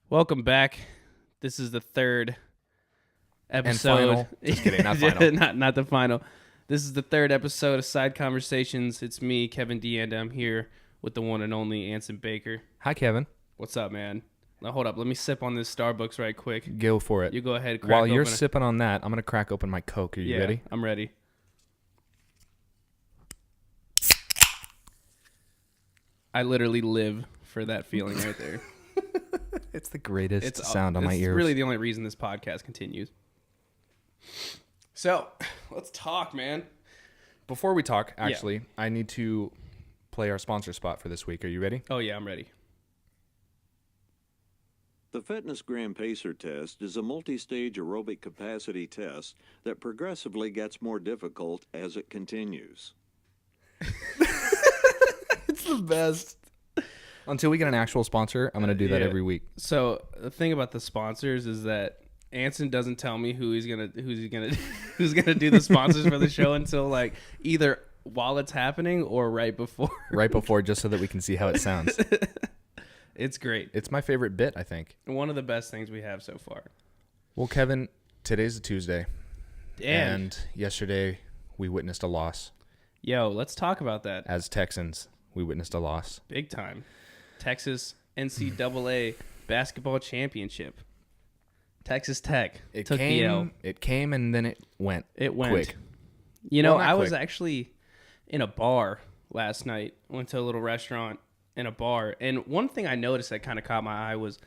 Welcome back. This is the third episode. And final. Just kidding, not final. not the final. This is the third episode of Side Conversations. It's me, Kevin D, and I'm here with the one and only Anson Baker. Hi, Kevin. What's up, man? Now, hold up. Let me sip on this Starbucks right quick. Go for it. You go ahead. While you're sipping on that, I'm going to crack open my Coke. Are you ready? I'm ready. I literally live for that feeling right there. It's the greatest sound on my ears. It's really the only reason this podcast continues. So, let's talk, man. Before we talk, actually, I need to play our sponsor spot for this week. Are you ready? Oh, yeah, I'm ready. The Fitness Gram Pacer test is a multi-stage aerobic capacity test that progressively gets more difficult as it continues. It's the best. Until we get an actual sponsor, I'm going to do that every week. So the thing about the sponsors is that Anson doesn't tell me who's gonna do the sponsors for the show until like either while it's happening or right before. Right before, just so that we can see how it sounds. It's great. It's my favorite bit, I think. One of the best things we have so far. Well, Kevin, today's a Tuesday. And yesterday we witnessed a loss. Yo, let's talk about that. As Texans, we witnessed a loss. Big time. Texas NCAA basketball championship. Texas Tech took the L. It came and then it went. It went quick. You know, I was actually in a bar last night. Went to a little restaurant in a bar, and one thing I noticed that kind of caught my eye was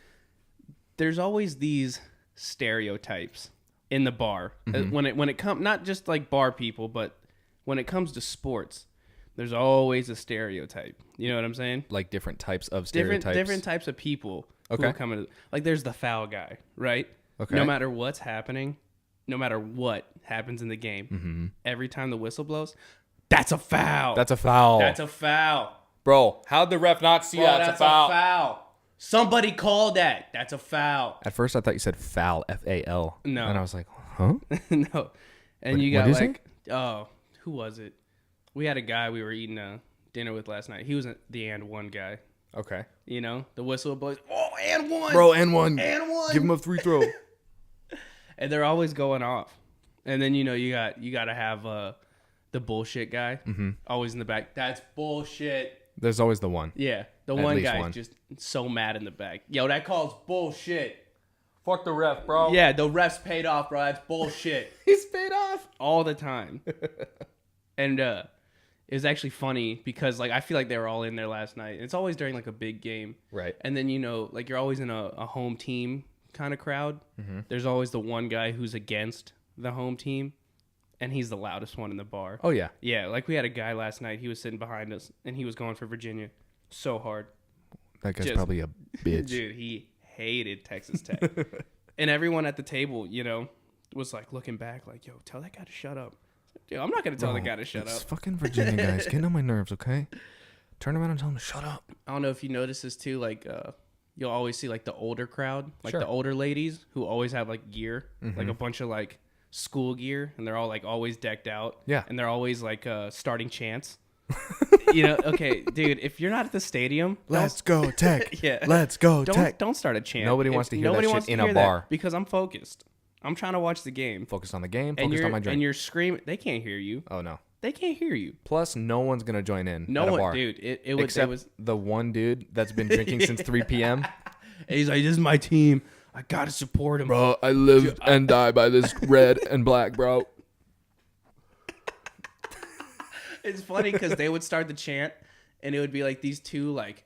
there's always these stereotypes in the bar when it comes, not just like bar people, but when it comes to sports. There's always a stereotype. You know what I'm saying? Like different types of stereotypes. Different types of people who will come in. Like there's the foul guy, right? Okay. No matter what's happening, no matter what happens in the game, every time the whistle blows, that's a foul. That's a foul. That's a foul. Bro, how'd the ref not see that? That's a foul. Somebody called that. That's a foul. At first, I thought you said foul, F-A-L. No. And I was like, huh? No. And What- you got what is like, who was it? We had a guy we were eating dinner with last night. He was the and one guy. Okay. You know, the whistle blows. Oh, and one. Bro, and one. And one. Give him a free throw. And they're always going off. And then, you know, you got to have the bullshit guy always in the back. That's bullshit. There's always the one. Yeah. The At one least guy's one. just so mad in the back. Yo, that call's bullshit. Fuck the ref, bro. Yeah, the ref's paid off, bro. That's bullshit. He's paid off. All the time. And it was actually funny because, like, I feel like they were all in there last night. It's always during, like, a big game. Right. And then, you know, like, you're always in a home team kind of crowd. There's always the one guy who's against the home team, and he's the loudest one in the bar. Oh, yeah. Yeah, like, we had a guy last night. He was sitting behind us, and he was going for Virginia so hard. That guy's probably a bitch. Dude, he hated Texas Tech. And everyone at the table, you know, was, like, looking back, like, yo, tell that guy to shut up. Dude, I'm not going to tell the guy to shut up. Fucking Virginia guys getting on my nerves, okay? Turn around and tell him to shut up. I don't know if you notice this too, like you'll always see like the older crowd, like Sure. the older ladies who always have like gear, like a bunch of like school gear, and they're all like always decked out. Yeah. And they're always like starting chants. You know, okay, dude, if you're not at the stadium, Let's go, Tech. Yeah. Let's go, Tech. don't start a chant. Nobody wants to hear that shit in a bar. because I'm focused. I'm trying to watch the game. Focus on the game. And Focus on my drink. And you're screaming. They can't hear you. Oh, no. They can't hear you. Plus, no one's going to join in No at a one, bar. dude. Except the one dude that's been drinking since 3 p.m. And he's like, this is my team. I got to support him. Bro, I live and die by this red and black, bro. It's funny because they would start the chant, and it would be like these two, like,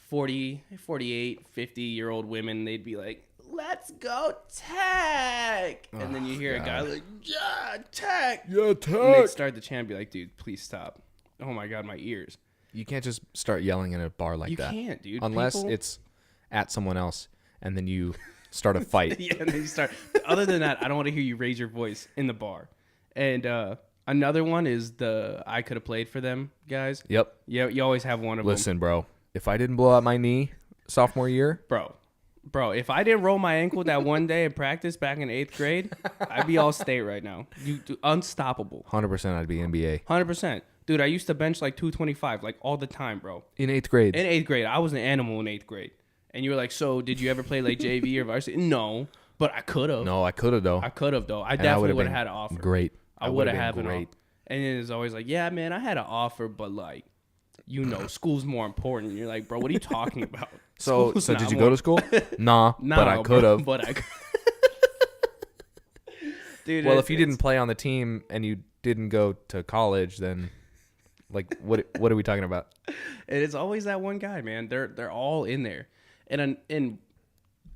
40, 48, 50-year-old women. They'd be like, let's go, Tech. And then you hear a guy like, yeah, Tech. Yeah, And Tech. they'd start the chant and be like, dude, please stop. Oh, my God, my ears. You can't just start yelling in a bar like that. You can't, dude. Unless People- it's at someone else, and then you start a fight. Yeah, and then you start. Other than that, I don't want to hear you raise your voice in the bar. And another one is the I could have played for them guys. Yep. Yeah, you always have one of them. Listen, bro. If I didn't blow out my knee sophomore year, Bro, if I didn't roll my ankle that one day in practice back in 8th grade, I'd be all state right now. Unstoppable. 100% I'd be NBA. 100%. Dude, I used to bench like 225 like all the time, bro. In 8th grade. In 8th grade. I was an animal in 8th grade. And you were like, so did you ever play like JV or varsity? No, but I could have. No, I could have though. I definitely would have had an offer. Great. I would have had an offer. And it was always like, yeah, man, I had an offer, but like, school's more important. And you're like, bro, what are you talking about? So did you go to school? Nah, but I could have. Dude, well, if you didn't play on the team and you didn't go to college, then like what are we talking about? And it's always that one guy, man. They're all in there. And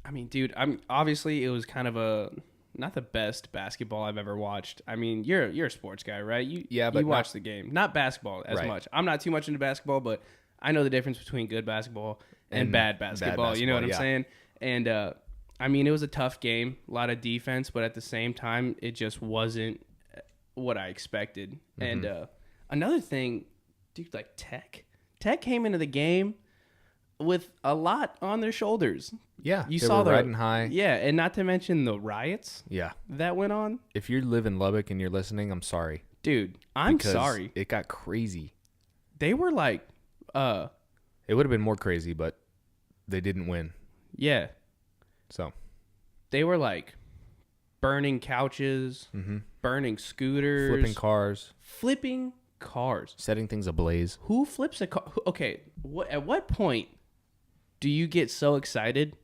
I mean, dude, obviously it was kind of not the best basketball I've ever watched. I mean, you're a sports guy, right? You watch the game. Not basketball as much. I'm not too much into basketball, but I know the difference between good basketball and bad basketball. You know what I'm saying? And I mean, it was a tough game, a lot of defense, but at the same time, it just wasn't what I expected. Mm-hmm. And another thing, dude, like Tech came into the game with a lot on their shoulders. Yeah, you saw the riding high. Yeah, and not to mention the riots. Yeah, that went on. If you live in Lubbock and you're listening, I'm sorry, dude. I'm sorry. It got crazy. They were like, it would have been more crazy, but they didn't win. Yeah. So they were like burning couches, burning scooters, flipping cars, setting things ablaze. Who flips a car? Okay, at what point do you get so excited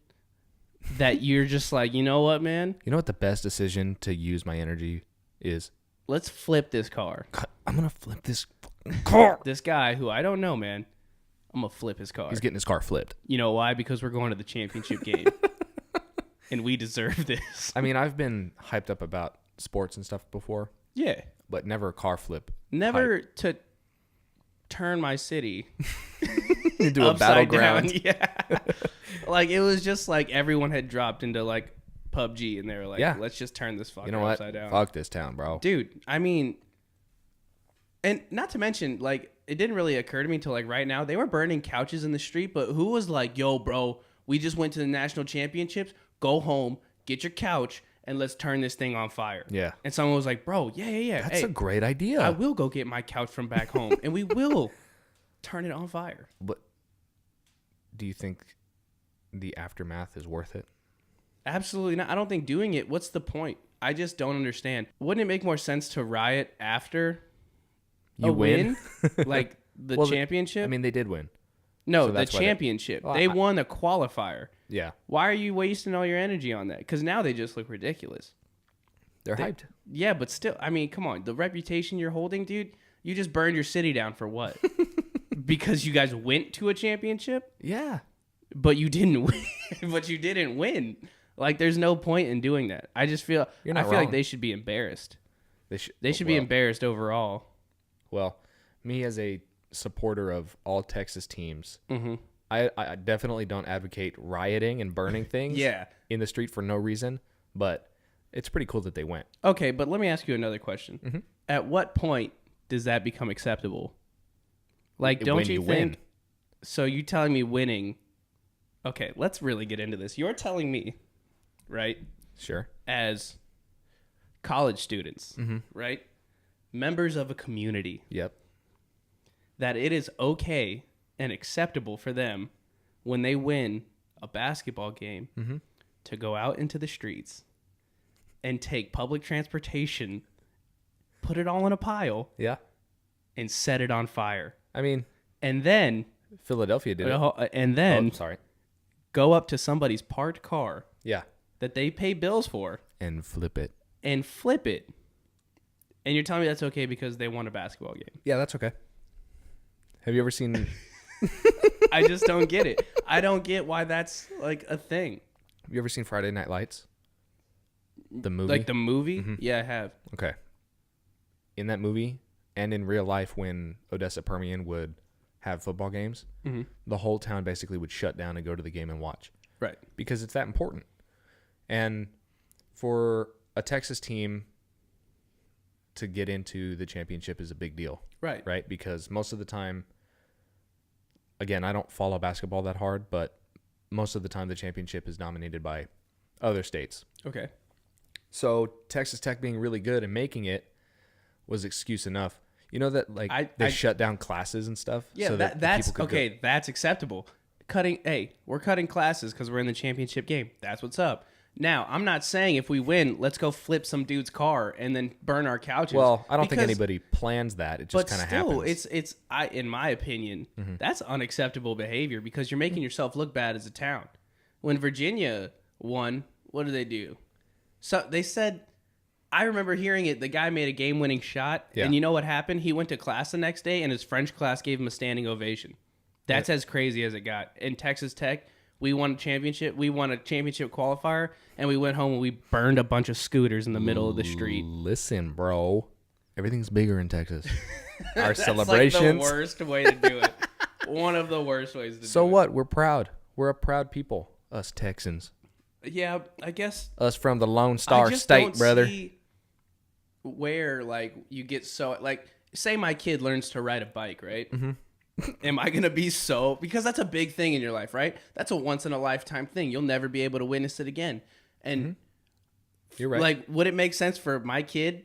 that you're just like, you know what, man? You know what the best decision to use my energy is? Let's flip this car. God, I'm gonna flip this car. This guy who I don't know, man. I'm gonna flip his car. He's getting his car flipped. You know why? Because we're going to the championship game. And we deserve this. I mean, I've been hyped up about sports and stuff before. Yeah. But never a car flip. Never to turn my city into a battleground. Yeah. Like, it was just like everyone had dropped into like PUBG and they were like, let's just turn this fucker upside down. Fuck this town, bro. Dude, I mean, and not to mention, like, it didn't really occur to me until like right now. They were burning couches in the street, but who was like, yo, bro, we just went to the national championships. Go home, get your couch, and let's turn this thing on fire. Yeah. And someone was like, bro, yeah. That's a great idea. I will go get my couch from back home, and we will turn it on fire. But do you think the aftermath is worth it? Absolutely not. I don't think doing it, what's the point? I just don't understand. Wouldn't it make more sense to riot after you win? Like the championship? I mean, they did win. No, so the championship. They won the qualifier. Yeah. Why are you wasting all your energy on that? Because now they just look ridiculous. They're hyped. Yeah, but still, I mean, come on. The reputation you're holding, dude, you just burned your city down for what? Because you guys went to a championship? Yeah. But you didn't win. Like, there's no point in doing that. I just feel like they should be embarrassed. They should be embarrassed overall. Well, me as a supporter of all Texas teams, I definitely don't advocate rioting and burning things in the street for no reason, but it's pretty cool that they went. Okay, but let me ask you another question. At what point does that become acceptable? Like, don't you think... Win. So you telling me winning... Okay, let's really get into this. You're telling me, right? Sure. As college students, right? Members of a community. Yep. That it is okay and acceptable for them when they win a basketball game to go out into the streets and take public transportation, put it all in a pile, and set it on fire. I mean, and then Philadelphia did it. And then sorry, go up to somebody's parked car, that they pay bills for, and flip it. And you're telling me that's okay because they won a basketball game? Yeah, that's okay. Have you ever seen... I just don't get it. I don't get why that's like a thing. Have you ever seen Friday Night Lights? The movie? Like the movie? Yeah, I have. Okay. In that movie and in real life when Odessa Permian would have football games, the whole town basically would shut down and go to the game and watch. Right. Because it's that important. And for a Texas team to get into the championship is a big deal. Right. Right? Because most of the time, again, I don't follow basketball that hard, but most of the time the championship is dominated by other states. Okay. So Texas Tech being really good and making it was excuse enough. You know that they shut down classes and stuff? Yeah, so that's okay. That's acceptable. we're cutting classes because we're in the championship game. That's what's up. Now, I'm not saying if we win, let's go flip some dude's car and then burn our couches. Well, I don't think anybody plans that. It just kind of happens. It's in my opinion, that's unacceptable behavior because you're making yourself look bad as a town. When Virginia won, what did they do? So they said, I remember hearing it, the guy made a game-winning shot, and you know what happened? He went to class the next day, and his French class gave him a standing ovation. That's as crazy as it got. In Texas Tech, we won a championship. We won a championship qualifier, and we went home and we burned a bunch of scooters in the middle of the street. Listen, bro, everything's bigger in Texas. Our That's celebrations. Like the worst way to do it. One of the worst ways to do it. So what? We're proud. We're a proud people, us Texans. Yeah, I guess. Us from the Lone Star State, brother. See where like you get so like, say my kid learns to ride a bike, right? Mm-hmm. Am I going to be so... Because that's a big thing in your life, right? That's a once-in-a-lifetime thing. You'll never be able to witness it again. And you're right. Like, would it make sense for my kid?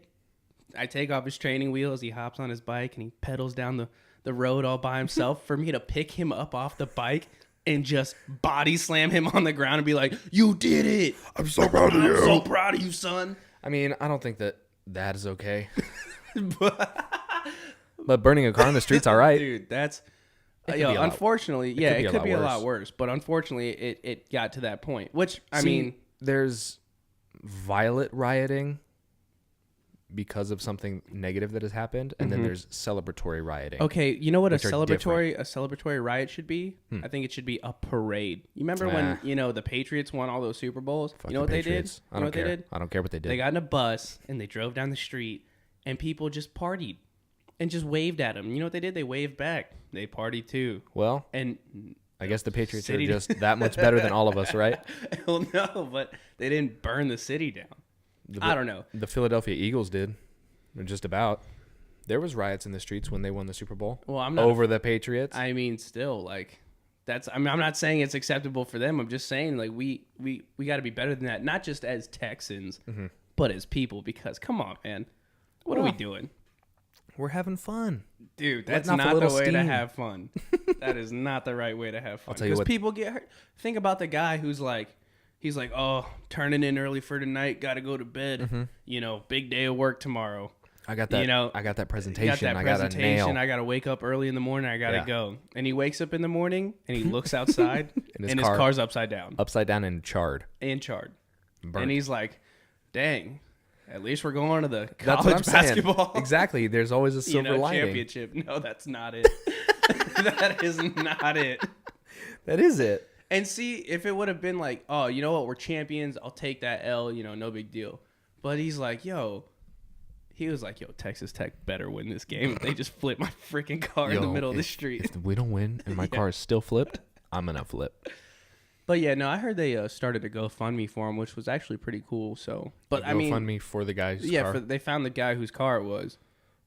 I take off his training wheels, he hops on his bike, and he pedals down the road all by himself for me to pick him up off the bike and just body slam him on the ground and be like, you did it! I'm so proud of you! I'm so proud of you, son! I mean, I don't think that is okay. But burning a car in the street's all right. Dude, that's... unfortunately, it could be a lot worse. But unfortunately, it got to that point. Which, I mean... There's violent rioting because of something negative that has happened. And then there's celebratory rioting. Okay, you know what a celebratory riot should be? I think it should be a parade. You remember when, the Patriots won all those Super Bowls? Fuck you know what Patriots. they did? I don't care. I don't care what they did. They got in a bus, and they drove down the street, and people just partied. And just waved at them. You know what they did? They waved back. They partied too. Well, and I guess the Patriots are just that much better than all of us, right? Well, no, but they didn't burn the city down. I don't know. The Philadelphia Eagles did. Just about. There was riots in the streets when they won the Super Bowl. Well, I'm not over the Patriots. I mean, still, like, that's. I mean, I'm not saying it's acceptable for them. I'm just saying, like, we got to be better than that. Not just as Texans, but as people. Because come on, man, what are we doing? We're having fun. Dude, that's not the way to have fun. That is not the right way to have fun. I'll tell you what. Because people get hurt. Think about the guy who's like, he's like, oh, turning in early for tonight, got to go to bed. Big day of work tomorrow. I got that. I got that presentation. I got a nail. I got to wake up early in the morning. I got to go. And he wakes up in the morning and he looks outside and his car's upside down. Upside down and charred. Burnt. And he's like, dang. At least we're going to the college college basketball. Exactly. There's always a silver lining. Championship. No, that's not it. That is not it. That is it. And see, if it would have been like, oh, you know what? We're champions. I'll take that L. No big deal. But he was like, yo, Texas Tech better win this game. If they just flip my freaking car in the middle of the street. If we don't win and my car is still flipped, I'm going to flip. But yeah, no, I heard they started a GoFundMe for him, which was actually pretty cool. So, but I mean, GoFundMe for the guy whose car? They found the guy whose car it was.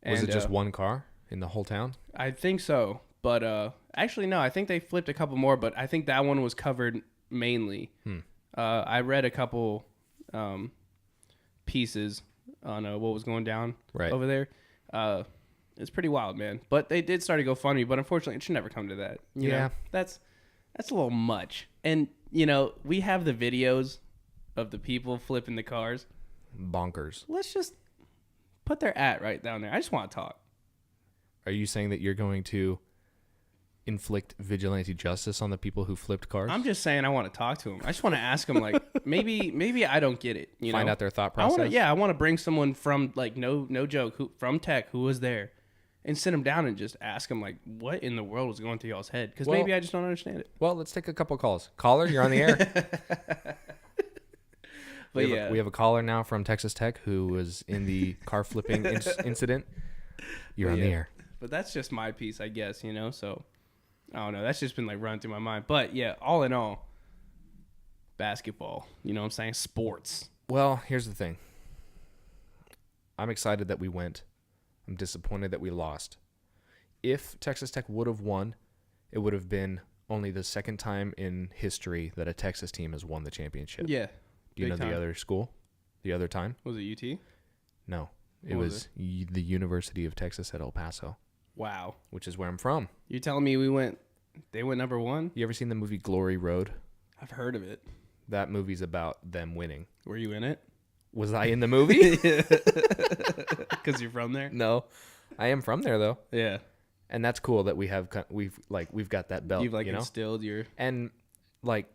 Was it just one car in the whole town? I think so. But actually, no, I think they flipped a couple more, but I think that one was covered mainly. I read a couple pieces on what was going down over there. It's pretty wild, man. But they did start a GoFundMe, but unfortunately, it should never come to that. You know? That's a little much. And, we have the videos of the people flipping the cars. Bonkers. Let's just put their right down there. I just want to talk. Are you saying that you're going to inflict vigilante justice on the people who flipped cars? I'm just saying I want to talk to them. I just want to ask them, like, maybe I don't get it. Find out their thought process? I want to bring someone from, like, no joke, from Tech who was there. And sit them down and just ask them, like, what in the world was going through y'all's head? Because maybe I just don't understand it. Well, let's take a couple calls. Caller, you're on the air. We have a caller now from Texas Tech who was in the car flipping incident. You're on the air. But that's just my piece, I guess, So, I don't know. That's just been, like, running through my mind. But, yeah, all in all, basketball. You know what I'm saying? Sports. Well, here's the thing. I'm excited that we went. I'm disappointed that we lost. If Texas Tech would have won, it would have been only the second time in history that a Texas team has won the championship. Yeah. Do you know the other school? The other time? Was it UT? No. It was the University of Texas at El Paso. Wow. Which is where I'm from. You're telling me we went They went number 1? You ever seen the movie Glory Road? I've heard of it. That movie's about them winning. Were you in it? Was I in the movie? Because you're from there? No. I am from there, though. Yeah. And that's cool that we've got that belt. You've you know? instilled your... And like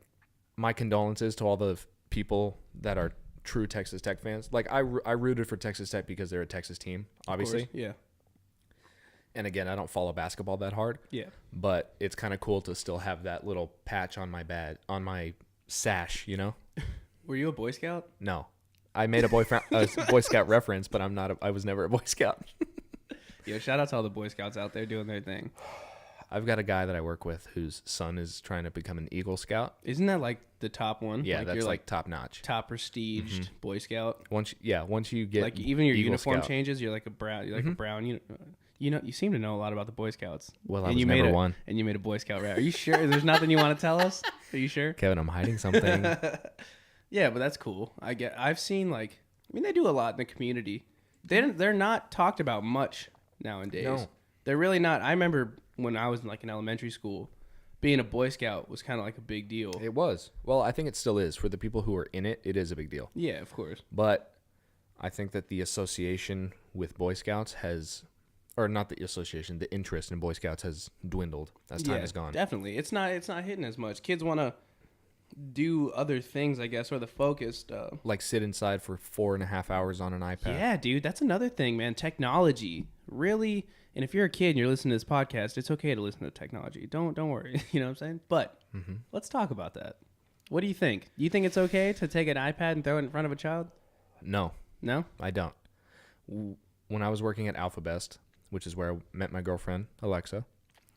my condolences to all the people that are true Texas Tech fans. Like I rooted for Texas Tech because they're a Texas team, obviously. Yeah. And again, I don't follow basketball that hard. Yeah. But it's kind of cool to still have that little patch on my sash, you know? Were you a Boy Scout? No. I made a Boy Scout reference, but I was never a Boy Scout. Yo, shout out to all the Boy Scouts out there doing their thing. I've got a guy that I work with whose son is trying to become an Eagle Scout. Isn't that like the top one? Yeah, like that's like top notch. Top prestiged Boy Scout. Once you get like even your Eagle uniform Scout. changes, you're like a brown. You're like a brown. You seem to know a lot about the Boy Scouts. Well, I was never one. And you made a Boy Scout rap. Are you sure? There's nothing you want to tell us? Are you sure? Kevin, I'm hiding something. Yeah, but that's cool. I've seen they do a lot in the community. They're not talked about much nowadays. No. They're really not. I remember when I was in elementary school, being a Boy Scout was kind of like a big deal. It was. Well, I think it still is. For the people who are in it, it is a big deal. Yeah, of course. But I think that the association with Boy Scouts the interest in Boy Scouts has dwindled as time has gone. Definitely. It's not hitting as much. Kids want to do other things, I guess, or the focused. Like sit inside for 4.5 hours on an iPad. Yeah, dude. That's another thing, man. Technology. Really. And if you're a kid and you're listening to this podcast, it's okay to listen to technology. Don't worry. You know what I'm saying? But let's talk about that. What do you think? Do you think it's okay to take an iPad and throw it in front of a child? No. No? I don't. When I was working at Alpha Best, which is where I met my girlfriend, Alexa.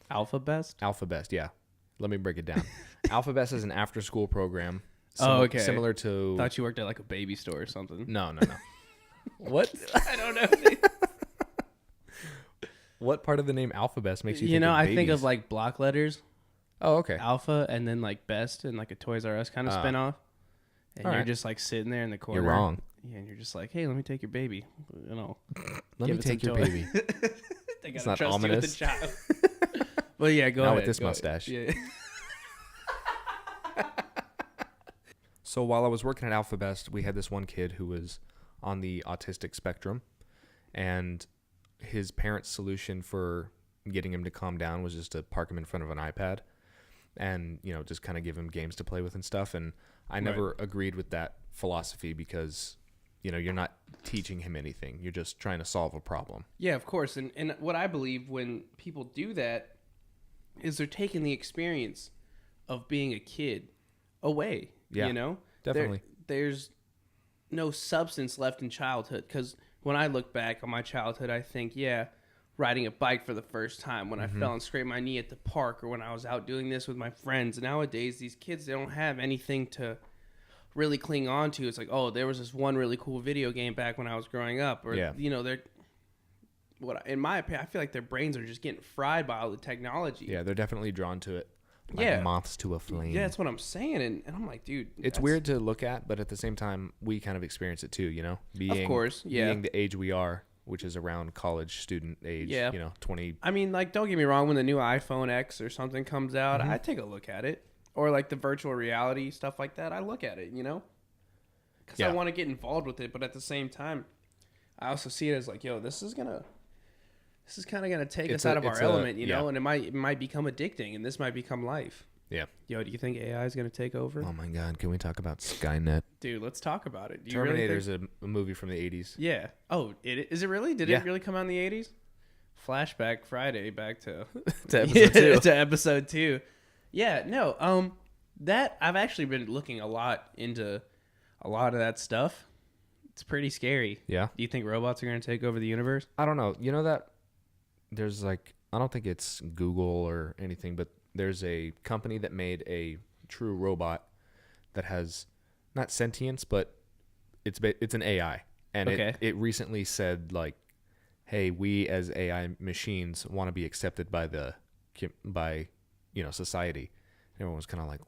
Alpha Best? Alpha Best, yeah. Let me break it down. Alpha Best is an after-school program. Okay. Similar to... Thought you worked at like a baby store or something. No. What? I don't know. What part of the name Alpha Best makes you think of I babies? think of like block letters. Oh, okay. Alpha and then like Best and like a Toys R Us kind of spinoff. And you're right. just like sitting there in the corner. You're wrong. Yeah, and you're just like, hey, let me take your baby. Let me take your baby. They It's gotta not trust ominous. you with the child. But yeah, go ahead. Not with this mustache. Yeah. So while I was working at Alpha Best, we had this one kid who was on the autistic spectrum, and his parents' solution for getting him to calm down was just to park him in front of an iPad and, just kind of give him games to play with and stuff. And I never agreed with that philosophy because, you're not teaching him anything. You're just trying to solve a problem. Yeah, of course. And what I believe when people do that is they're taking the experience of being a kid away. Yeah, definitely. There's no substance left in childhood because when I look back on my childhood, I think, riding a bike for the first time when I fell and scraped my knee at the park or when I was out doing this with my friends. Nowadays, these kids, they don't have anything to really cling on to. It's like, oh, there was this one really cool video game back when I was growing up. Or, they're... in my opinion, I feel like their brains are just getting fried by all the technology. Yeah, they're definitely drawn to it. Like moths to a flame. Yeah, that's what I'm saying. And I'm like, dude. It's weird to look at, but at the same time, we kind of experience it too, Being, of course, yeah. Being the age we are, which is around college student age, 20. I mean, don't get me wrong. When the new iPhone X or something comes out, I take a look at it. Or like the virtual reality, stuff like that. I look at it, Because I want to get involved with it. But at the same time, I also see it as like, yo, this is kind of gonna take us out of our element, and it might become addicting, and this might become life. Yeah. Yo, do you think AI is gonna take over? Oh my God, can we talk about Skynet? Dude, let's talk about it. Terminator's a movie from the 80s. Yeah. Oh, is it really? Did it really come out in the 80s? Flashback Friday back to episode 2. To episode 2. Yeah. No. That I've actually been looking a lot into a lot of that stuff. It's pretty scary. Yeah. Do you think robots are gonna take over the universe? I don't know. You know that there's I don't think it's Google or anything, but there's a company that made a true robot that has not sentience, but it's an AI. And it recently said hey, we as AI machines want to be accepted by society. Everyone was kind of like,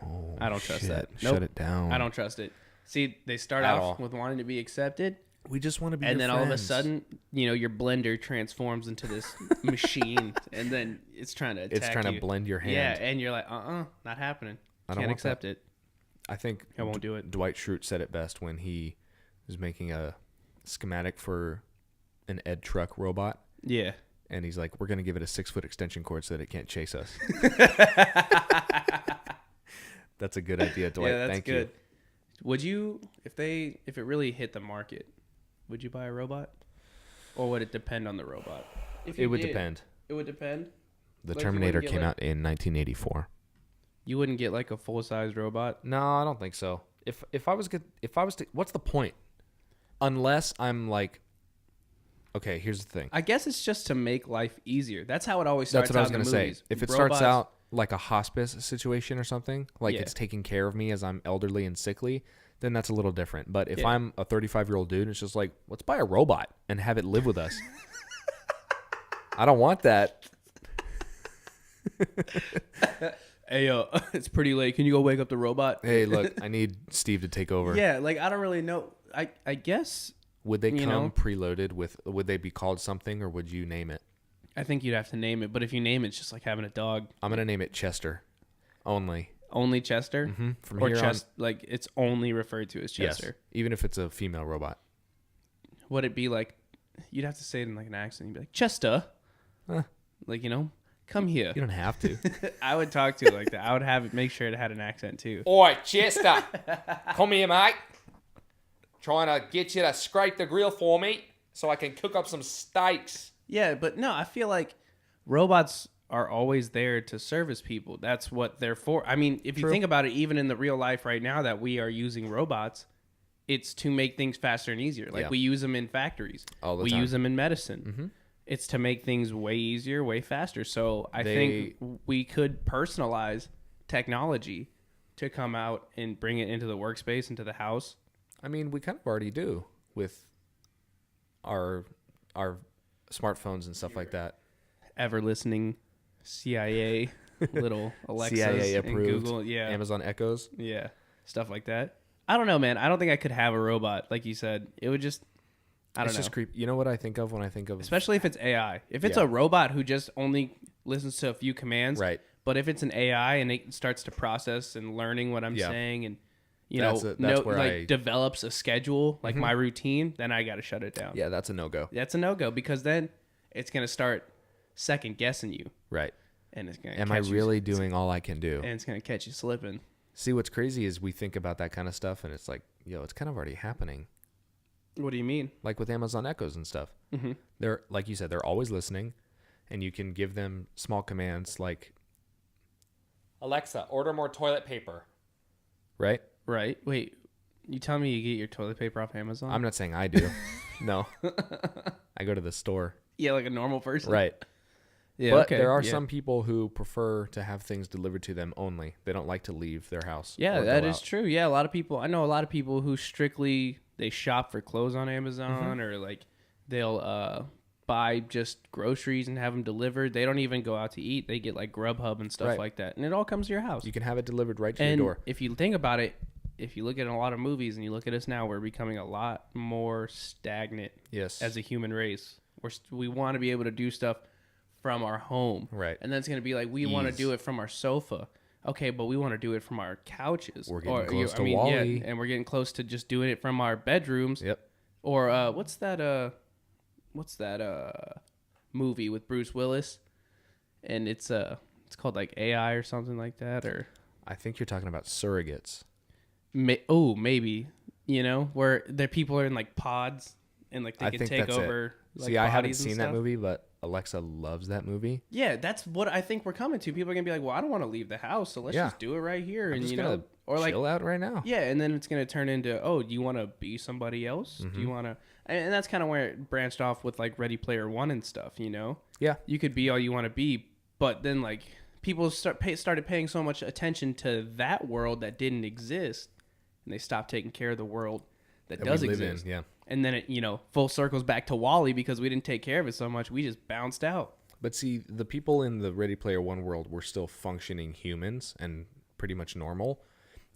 oh, I don't trust that. Shut it down. I don't trust it. See, they start off with wanting to be accepted, We just want to be and your then friends. all of a sudden, your blender transforms into this machine, and then it's trying to attack It's trying to blend your hand. Yeah, and you're like, not happening. Can't accept it. I think I won't do it. Dwight Schrute said it best when he was making a schematic for an Ed Truck robot. Yeah. And he's like, we're going to give it a 6-foot extension cord so that it can't chase us. That's a good idea, Dwight. Yeah, that's Thank good. you. Would you, if it really hit the market, would you buy a robot? Or would it depend on the robot? It would depend. It would depend? The Terminator came out in 1984. You wouldn't get like a full-size robot? No, I don't think so. If I was to, what's the point? Unless I'm like, okay, here's the thing. I guess it's just to make life easier. That's how it always starts. That's what I was going to say. If it starts out like a hospice situation or something, like it's taking care of me as I'm elderly and sickly, then that's a little different. But if I'm a 35-year-old dude, it's just like, let's buy a robot and have it live with us. I don't want that. Hey, it's pretty late. Can you go wake up the robot? Hey, look, I need Steve to take over. Yeah, like I don't really know. I guess. Would they come preloaded with? Would they be called something, or would you name it? I think you'd have to name it, but if you name it, it's just like having a dog. I'm gonna name it Chester. Only Chester. Mm-hmm. From or here on, like it's only referred to as Chester. Yes, even if it's a female robot. Would it be like? You'd have to say it in like an accent. You'd be like Chester, like come here. You don't have to. I would talk to it like that. I would have it. Make sure it had an accent too. Oi, Chester, come here, mate. Trying to get you to scrape the grill for me so I can cook up some steaks. Yeah, but no, I feel like robots are always there to service people. That's what they're for. I mean, if you think about it, even in the real life right now that we are using robots, it's to make things faster and easier. Like we use them in factories. All the time. We use them in medicine. Mm-hmm. It's to make things way easier, way faster. So I think we could personalize technology to come out and bring it into the workspace, into the house. I mean, we kind of already do with our smartphones and stuff like that. Ever listening CIA little Alexas CIA approved, and Google, Amazon Echoes, stuff like that. I don't know, man. I don't think I could have a robot like you said. It would just It's just creepy. You know what I think of when I think of, especially if it's AI. If it's a robot who just only listens to a few commands, right? But if it's an AI and it starts to process and learning what I'm saying and develops a schedule, like my routine, then I got to shut it down. Yeah, that's a no-go. That's a no-go because then it's going to start second guessing you. Right. And it's going to Am I really doing all I can do? And it's going to catch you slipping. See, what's crazy is we think about that kind of stuff and it's like, it's kind of already happening. What do you mean? Like with Amazon Echoes and stuff. Mm-hmm. They're, like you said, they're always listening and you can give them small commands like, Alexa, order more toilet paper. Right? Right. Wait, you tell me you get your toilet paper off Amazon? I'm not saying I do. No. I go to the store. Yeah, like a normal person. Right. Yeah, but there are some people who prefer to have things delivered to them only. They don't like to leave their house. Yeah, that is true. Yeah, a lot of people. I know a lot of people who strictly they shop for clothes on Amazon or like they'll buy just groceries and have them delivered. They don't even go out to eat. They get like Grubhub and stuff like that, and it all comes to your house. You can have it delivered right to your door. If you think about it, if you look at a lot of movies and you look at us now, we're becoming a lot more stagnant. Yes. As a human race, we want to be able to do stuff from our home. Right. And then it's going to be like, we want to do it from our sofa. Okay, but we want to do it from our couches. We're getting close to Wall-E. Yeah, and we're getting close to just doing it from our bedrooms. Yep. Or what's that movie with Bruce Willis? And it's called like AI or something like that, or I think you're talking about Surrogates. Maybe, where the people are in like pods and like they can take over. Like, see, I haven't seen that movie, but Alexa loves that movie. Yeah, that's what I think we're coming to. People are gonna be like, "Well, I don't want to leave the house, so let's just do it right here." I'm just or like chill out right now. Yeah, and then it's gonna turn into, "Oh, do you want to be somebody else? Do you want to?" And that's kind of where it branched off with like Ready Player One and stuff. Yeah, you could be all you want to be, but then like people started paying so much attention to that world that didn't exist, and they stopped taking care of the world that does exist. Yeah. And then it, full circles back to Wall-E because we didn't take care of it so much. We just bounced out. But see, the people in the Ready Player One world were still functioning humans and pretty much normal.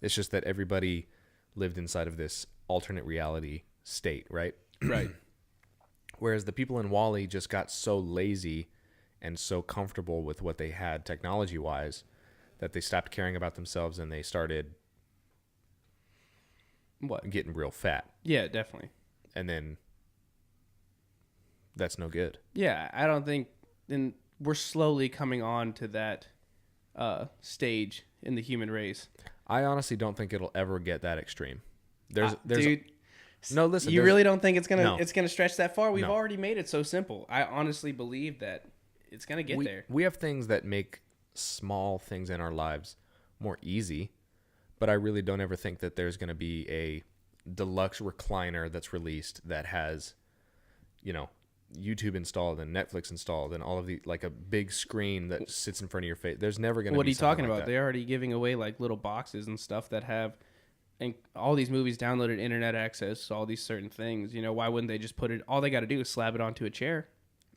It's just that everybody lived inside of this alternate reality state, right? Right. Whereas the people in WALL-E just got so lazy and so comfortable with what they had technology-wise that they stopped caring about themselves and they started getting real fat. Yeah, definitely. And then that's no good. Yeah, I don't think... And we're slowly coming on to that stage in the human race. I honestly don't think it'll ever get that extreme. Dude... No, listen. You really don't think it's gonna stretch that far? We've already made it so simple. I honestly believe that it's gonna get there. We have things that make small things in our lives more easy, but I really don't ever think that there's gonna be a deluxe recliner that's released that has, YouTube installed and Netflix installed and all of the like a big screen that sits in front of your face. There's never gonna. What be are you talking like about? that. They're already giving away like little boxes and stuff that have. And all these movies downloaded internet access, all these certain things. Why wouldn't they just put it? All they got to do is slap it onto a chair.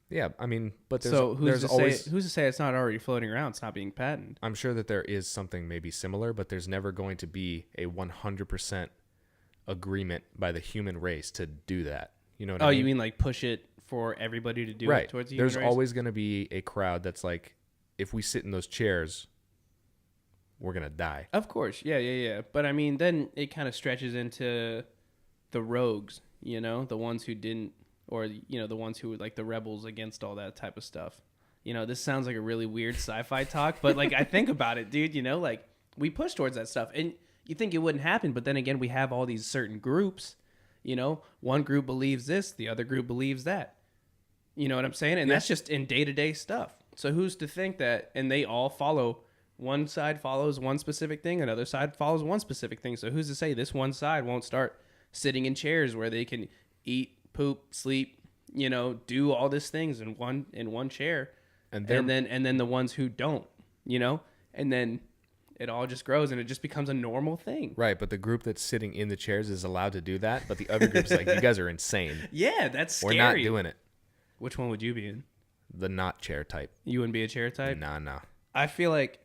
Yeah, I mean, but who's to say it's not already floating around? It's not being patented. I'm sure that there is something maybe similar, but there's never going to be a 100% agreement by the human race to do that. You know what I mean? Oh, you mean like push it for everybody to do it towards the human race? There's always going to be a crowd that's like, if we sit in those chairs, we're going to die. Of course. Yeah. But I mean, then it kind of stretches into the rogues, the ones who didn't, or, the ones who were like the rebels against all that type of stuff. This sounds like a really weird sci-fi talk, but like I think about it, dude, like we push towards that stuff and you think it wouldn't happen. But then again, we have all these certain groups, one group believes this, the other group believes that. You know what I'm saying? And that's just in day-to-day stuff. So who's to think that, and they all follow. One side follows one specific thing, another side follows one specific thing. So who's to say this one side won't start sitting in chairs where they can eat, poop, sleep, do all these things in one chair, and then the ones who don't, and then it all just grows and it just becomes a normal thing. Right, but the group that's sitting in the chairs is allowed to do that, but the other group's like, you guys are insane. Yeah, that's scary. We're not doing it. Which one would you be in? The not chair type. You wouldn't be a chair type? Nah. I feel like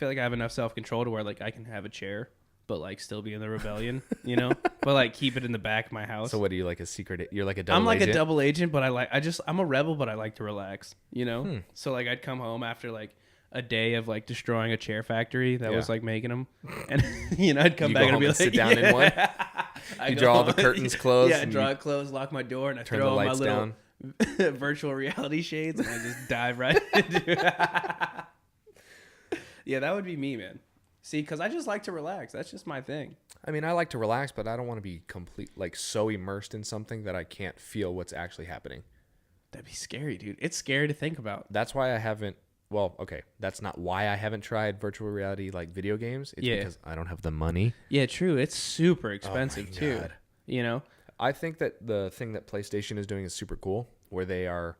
I have enough self-control to where like I can have a chair but like still be in the rebellion, but like keep it in the back of my house. So what are you, like a secret? You're like a double agent? I'm like a double agent, but I'm a rebel, but I like to relax, So like I'd come home after like a day of like destroying a chair factory that was like making them, and I'd come back and be like, sit down in one. You draw all the curtains closed. Yeah, I draw it closed, lock my door, and I turn throw the on my lights little down. virtual reality shades, and I just dive right into it. Yeah, that would be me, man. See, because I just like to relax. That's just my thing. I mean, I like to relax, but I don't want to be so immersed in something that I can't feel what's actually happening. That'd be scary, dude. It's scary to think about. That's why I haven't. Well, okay, that's not why I haven't tried virtual reality like video games. It's because I don't have the money. Yeah, true. It's super expensive too. I think that the thing that PlayStation is doing is super cool, where they are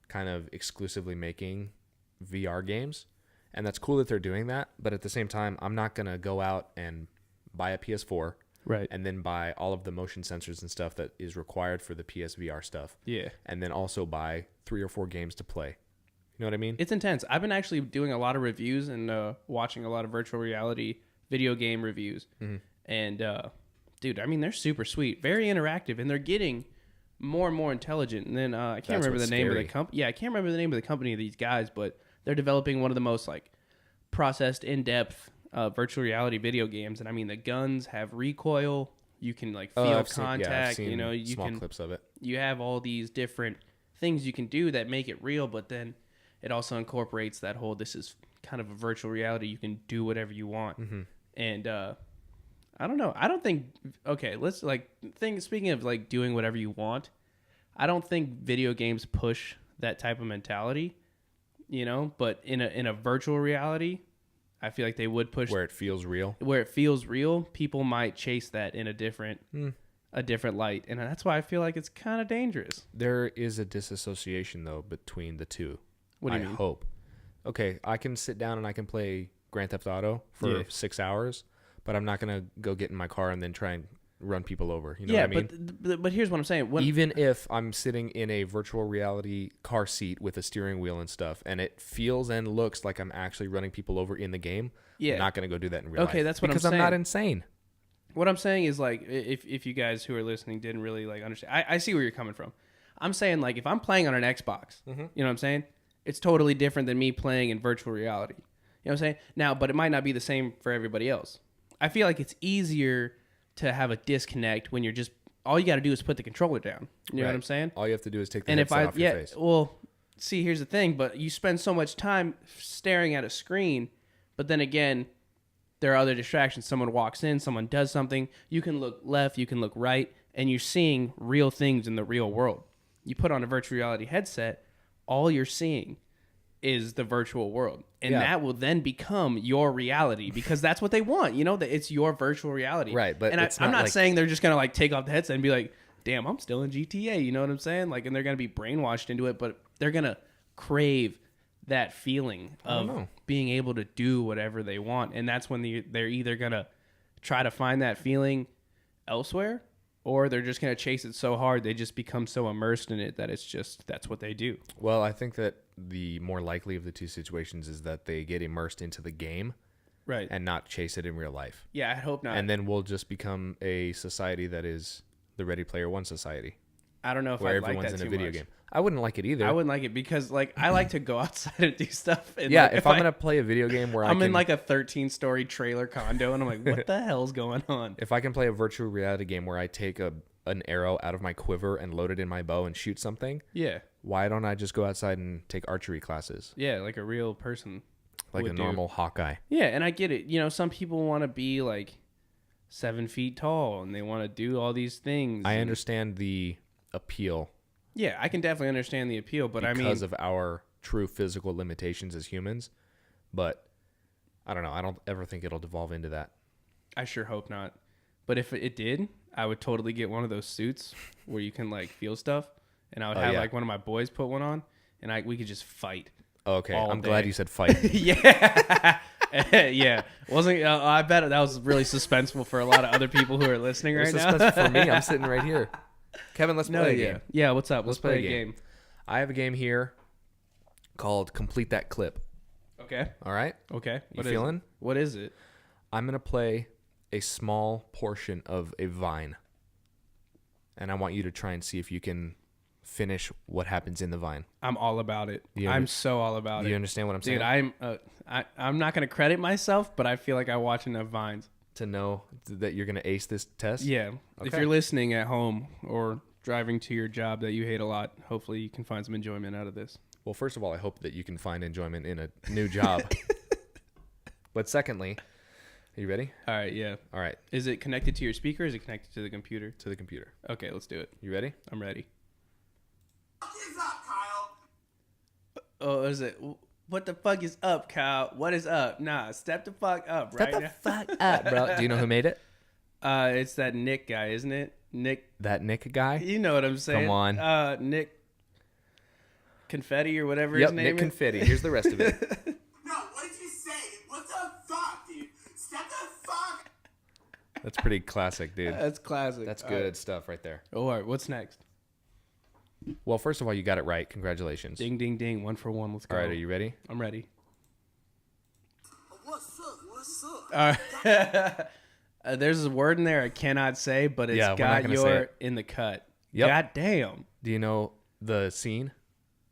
kind of exclusively making VR games. And that's cool that they're doing that, but at the same time, I'm not going to go out and buy a PS4 and then buy all of the motion sensors and stuff that is required for the PSVR stuff. Yeah. And then also buy 3 or 4 games to play. You know what I mean? It's intense. I've been actually doing a lot of reviews and watching a lot of virtual reality video game reviews. Mm-hmm. And, dude, I mean, they're super sweet, very interactive, and they're getting more and more intelligent. And then I can't remember the name of the company. Yeah, I can't remember the name of the company of these guys, but they're developing one of the most like processed, in-depth virtual reality video games. And I mean, the guns have recoil. You can like feel contact. I've seen small clips of it. You have all these different things you can do that make it real, but then it also incorporates that whole, this is kind of a virtual reality. You can do whatever you want. Mm-hmm. And I don't know. I don't think, okay, let's speaking of like doing whatever you want, I don't think video games push that type of mentality. But in a virtual reality, I feel like they would push where it feels real. Where it feels real, people might chase that in a different light, and that's why I feel like it's kind of dangerous. There is a disassociation though between the two. What do you mean? I hope. Okay, I can sit down and I can play Grand Theft Auto for 6 hours, but I'm not gonna go get in my car and then try and run people over. You know what I mean? But here's what I'm saying. Even if I'm sitting in a virtual reality car seat with a steering wheel and stuff, and it feels and looks like I'm actually running people over in the game, I'm not going to go do that in real life. Okay, that's what I'm saying. Because I'm not insane. What I'm saying is, like, if you guys who are listening didn't really, like, understand, I see where you're coming from. I'm saying, like, if I'm playing on an Xbox, you know what I'm saying? It's totally different than me playing in virtual reality. You know what I'm saying? Now, but it might not be the same for everybody else. I feel like it's easier to have a disconnect when you're just, all you got to do is put the controller down. You know what I'm saying? All you have to do is take the headset off your face. Well, see, here's the thing, but you spend so much time staring at a screen, but then again, there are other distractions. Someone walks in, someone does something. You can look left, you can look right, and you're seeing real things in the real world. You put on a virtual reality headset, all you're seeing is the virtual world. And that will then become your reality because that's what they want. You know, that it's your virtual reality. Right, but I'm not saying they're just going to like take off the headset and be like, damn, I'm still in GTA. You know what I'm saying? Like, and they're going to be brainwashed into it, but they're going to crave that feeling of being able to do whatever they want. And that's when they're either going to try to find that feeling elsewhere, or they're just going to chase it so hard they just become so immersed in it that it's just, that's what they do. Well, I think that the more likely of the two situations is that they get immersed into the game, right, and not chase it in real life. Yeah, I hope not. And then we'll just become a society that is the Ready Player One society. I don't know if I like that too much. Where everyone's in a video game. I wouldn't like it either. I wouldn't like it because, like, I like to go outside and do stuff. And yeah, like, if I'm going to play a video game where I'm in like a 13-story trailer condo and I'm like, what the hell's going on? If I can play a virtual reality game where I take an arrow out of my quiver and load it in my bow and shoot something, yeah, why don't I just go outside and take archery classes? Yeah, like a real person. Like a normal Hawkeye. Yeah, and I get it. You know, some people want to be like 7 feet tall and they want to do all these things. I understand the appeal. Yeah, I can definitely understand the appeal, but because of our true physical limitations as humans. But I don't know. I don't ever think it'll devolve into that. I sure hope not. But if it did, I would totally get one of those suits where you can like feel stuff, and I would have like one of my boys put one on, and we could just fight. Okay, I'm glad you said fight. Yeah. Yeah, wasn't I bet that was really suspenseful for a lot of other people who are listening right now. Suspenseful for me. I'm sitting right here. Kevin, let's play a game. Yeah, what's up? Let's play a game. I have a game here called Complete That Clip. Okay. All right? Okay. You feeling? What is it? I'm going to play a small portion of a vine. And I want you to try and see if you can finish what happens in the vine. I'm all about it. I'm so all about it. Do you understand what I'm saying? Dude, I'm not going to credit myself, but I feel like I watch enough vines to know that you're going to ace this test? Yeah. Okay. If you're listening at home or driving to your job that you hate a lot, hopefully you can find some enjoyment out of this. Well, first of all, I hope that you can find enjoyment in a new job. But secondly, are you ready? All right, yeah. All right. Is it connected to your speaker or is it connected to the computer? To the computer. Okay, let's do it. You ready? I'm ready. What is up, Kyle? Oh, is it... What the fuck is up, Kyle? What is up? Nah, step the fuck up right now. Step the fuck up, bro. Do you know who made it? It's that Nick guy, isn't it? Nick. That Nick guy? You know what I'm saying. Come on. Nick Confetti or whatever his name is. Nick Confetti. Here's the rest of it. No, what did you say? What the fuck, dude? Step the fuck. That's pretty classic, dude. That's classic. That's good stuff right there. Oh, all right. What's next? Well, first of all, you got it right. Congratulations. Ding, ding, ding. 1 for 1. Let's go. All right, are you ready? I'm ready. What's up? What's up? All right. There's a word in there I cannot say, but it's got your in the cut. Yep. God damn. Do you know the scene?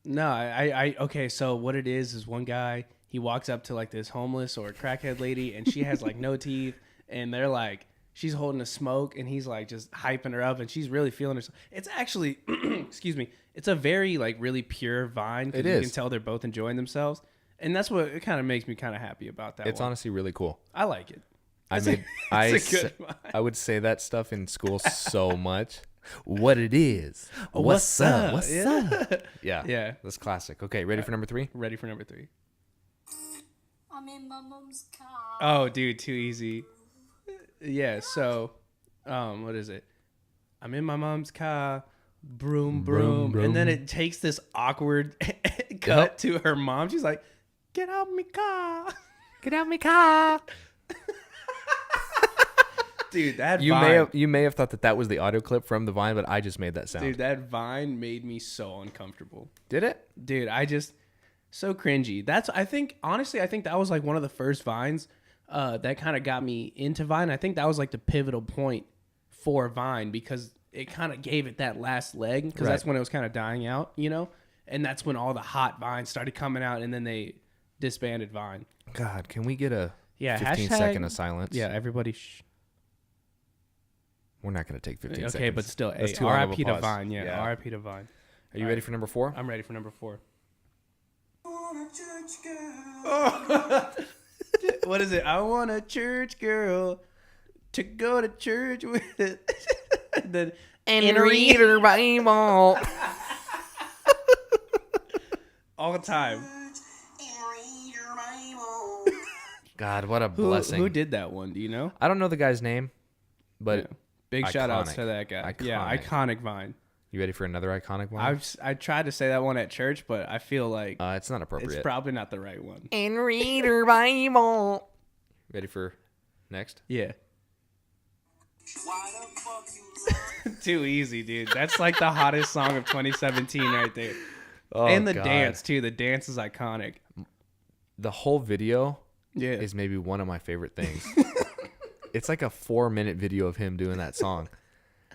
No, okay, so what it is one guy, he walks up to like this homeless or crackhead lady, and she has like no teeth, and they're like, she's holding a smoke, and he's like just hyping her up, and she's really feeling herself. It's actually, excuse me, it's a very like really pure vine. It is. You can tell they're both enjoying themselves, and that's what it kind of makes me kind of happy about that. It's honestly really cool. I like it. I would say that stuff in school so much. What it is. What's up? What's up? Yeah. That's classic. Okay, ready for number 3? Ready for number 3. I'm in my mom's car. Oh, dude, too easy. Yeah, so, what is it? I'm in my mom's car, broom, broom. And then it takes this awkward cut to her mom. She's like, get out my car. Get out my car. Dude, that you Vine. You may have thought that was the audio clip from the Vine, but I just made that sound. Dude, that Vine made me so uncomfortable. Did it? Dude, so cringy. Honestly, I think that was like one of the first Vines that kind of got me into Vine. I think that was like the pivotal point for Vine because it kind of gave it that last leg because that's when it was kind of dying out, you know? And that's when all the hot Vines started coming out and then they disbanded Vine. God, can we get a 15-second of silence? Yeah, everybody We're not going to take 15 seconds. Okay, but still, RIP to Vine. Yeah, RIP to Vine. Are you ready for number 4? I'm ready for number 4. What is it? I want a church girl to go to church with. and read her Bible. All the time. God, what a blessing. Who did that one? Do you know? I don't know the guy's name, but big shout outs to that guy. Iconic. Yeah, iconic Vine. You ready for another iconic one? I tried to say that one at church, but I feel like it's not appropriate. It's probably not the right one. And read her Bible. Ready for next? Yeah. Too easy, dude. That's like the hottest song of 2017 right there. Oh, and the God. dance too. The dance is iconic. The whole video Yeah. is maybe one of my favorite things. It's like a 4-minute video of him doing that song.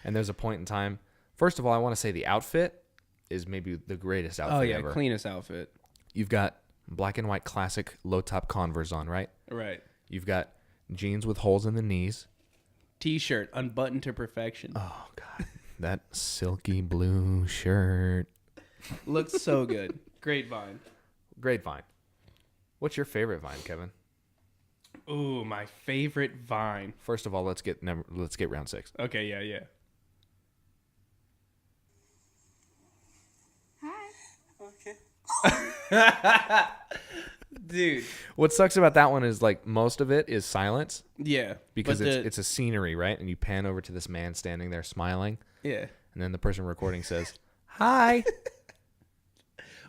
And there's a point in time. First of all, I want to say the outfit is maybe the greatest outfit ever. Cleanest outfit. You've got black and white classic low-top Converse on, right? Right. You've got jeans with holes in the knees. T-shirt, unbuttoned to perfection. Oh, God. That silky blue shirt. Looks so good. Great Vine. Great Vine. What's your favorite Vine, Kevin? Ooh, my favorite Vine. First of all, let's get round 6. Okay, yeah. Okay. Dude. What sucks about that one is like most of it is silence. Yeah. Because it's a scenery, right? And you pan over to this man standing there smiling. Yeah. And then the person recording says, "Hi."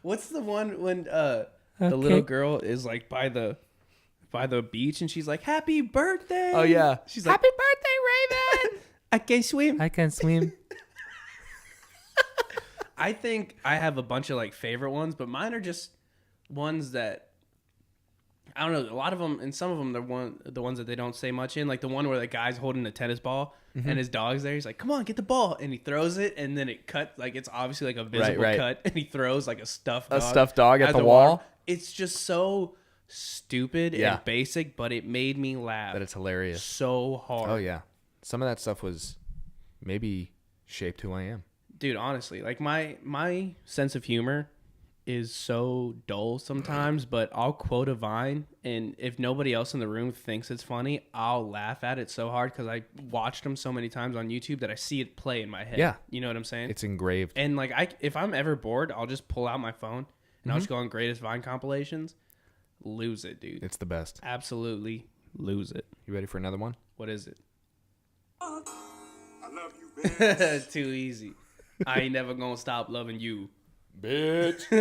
What's the one when the little girl is like by the beach and she's like, "Happy birthday." Oh yeah. She's like, "Happy birthday, Raven." I can swim. I can swim. I think I have a bunch of like favorite ones, but mine are just ones that I don't know. A lot of them, and some of them, they're the ones that they don't say much in. Like the one where the guy's holding a tennis ball and his dog's there. He's like, "Come on, get the ball," and he throws it, and then it cuts. Like it's obviously like a visible cut, and he throws like a stuffed dog at the wall. It's just so stupid and basic, but it made me laugh. But it's hilarious. So hard. Oh yeah, some of that stuff was maybe shaped who I am. Dude, honestly, like my sense of humor is so dull sometimes, but I'll quote a Vine, and if nobody else in the room thinks it's funny, I'll laugh at it so hard because I watched them so many times on YouTube that I see it play in my head. Yeah. You know what I'm saying? It's engraved. And like if I'm ever bored, I'll just pull out my phone and I'll just go on greatest Vine compilations. Lose it, dude. It's the best. Absolutely lose it. You ready for another one? What is it? I love you, bitch. Too easy. I ain't never gonna stop loving you. Bitch.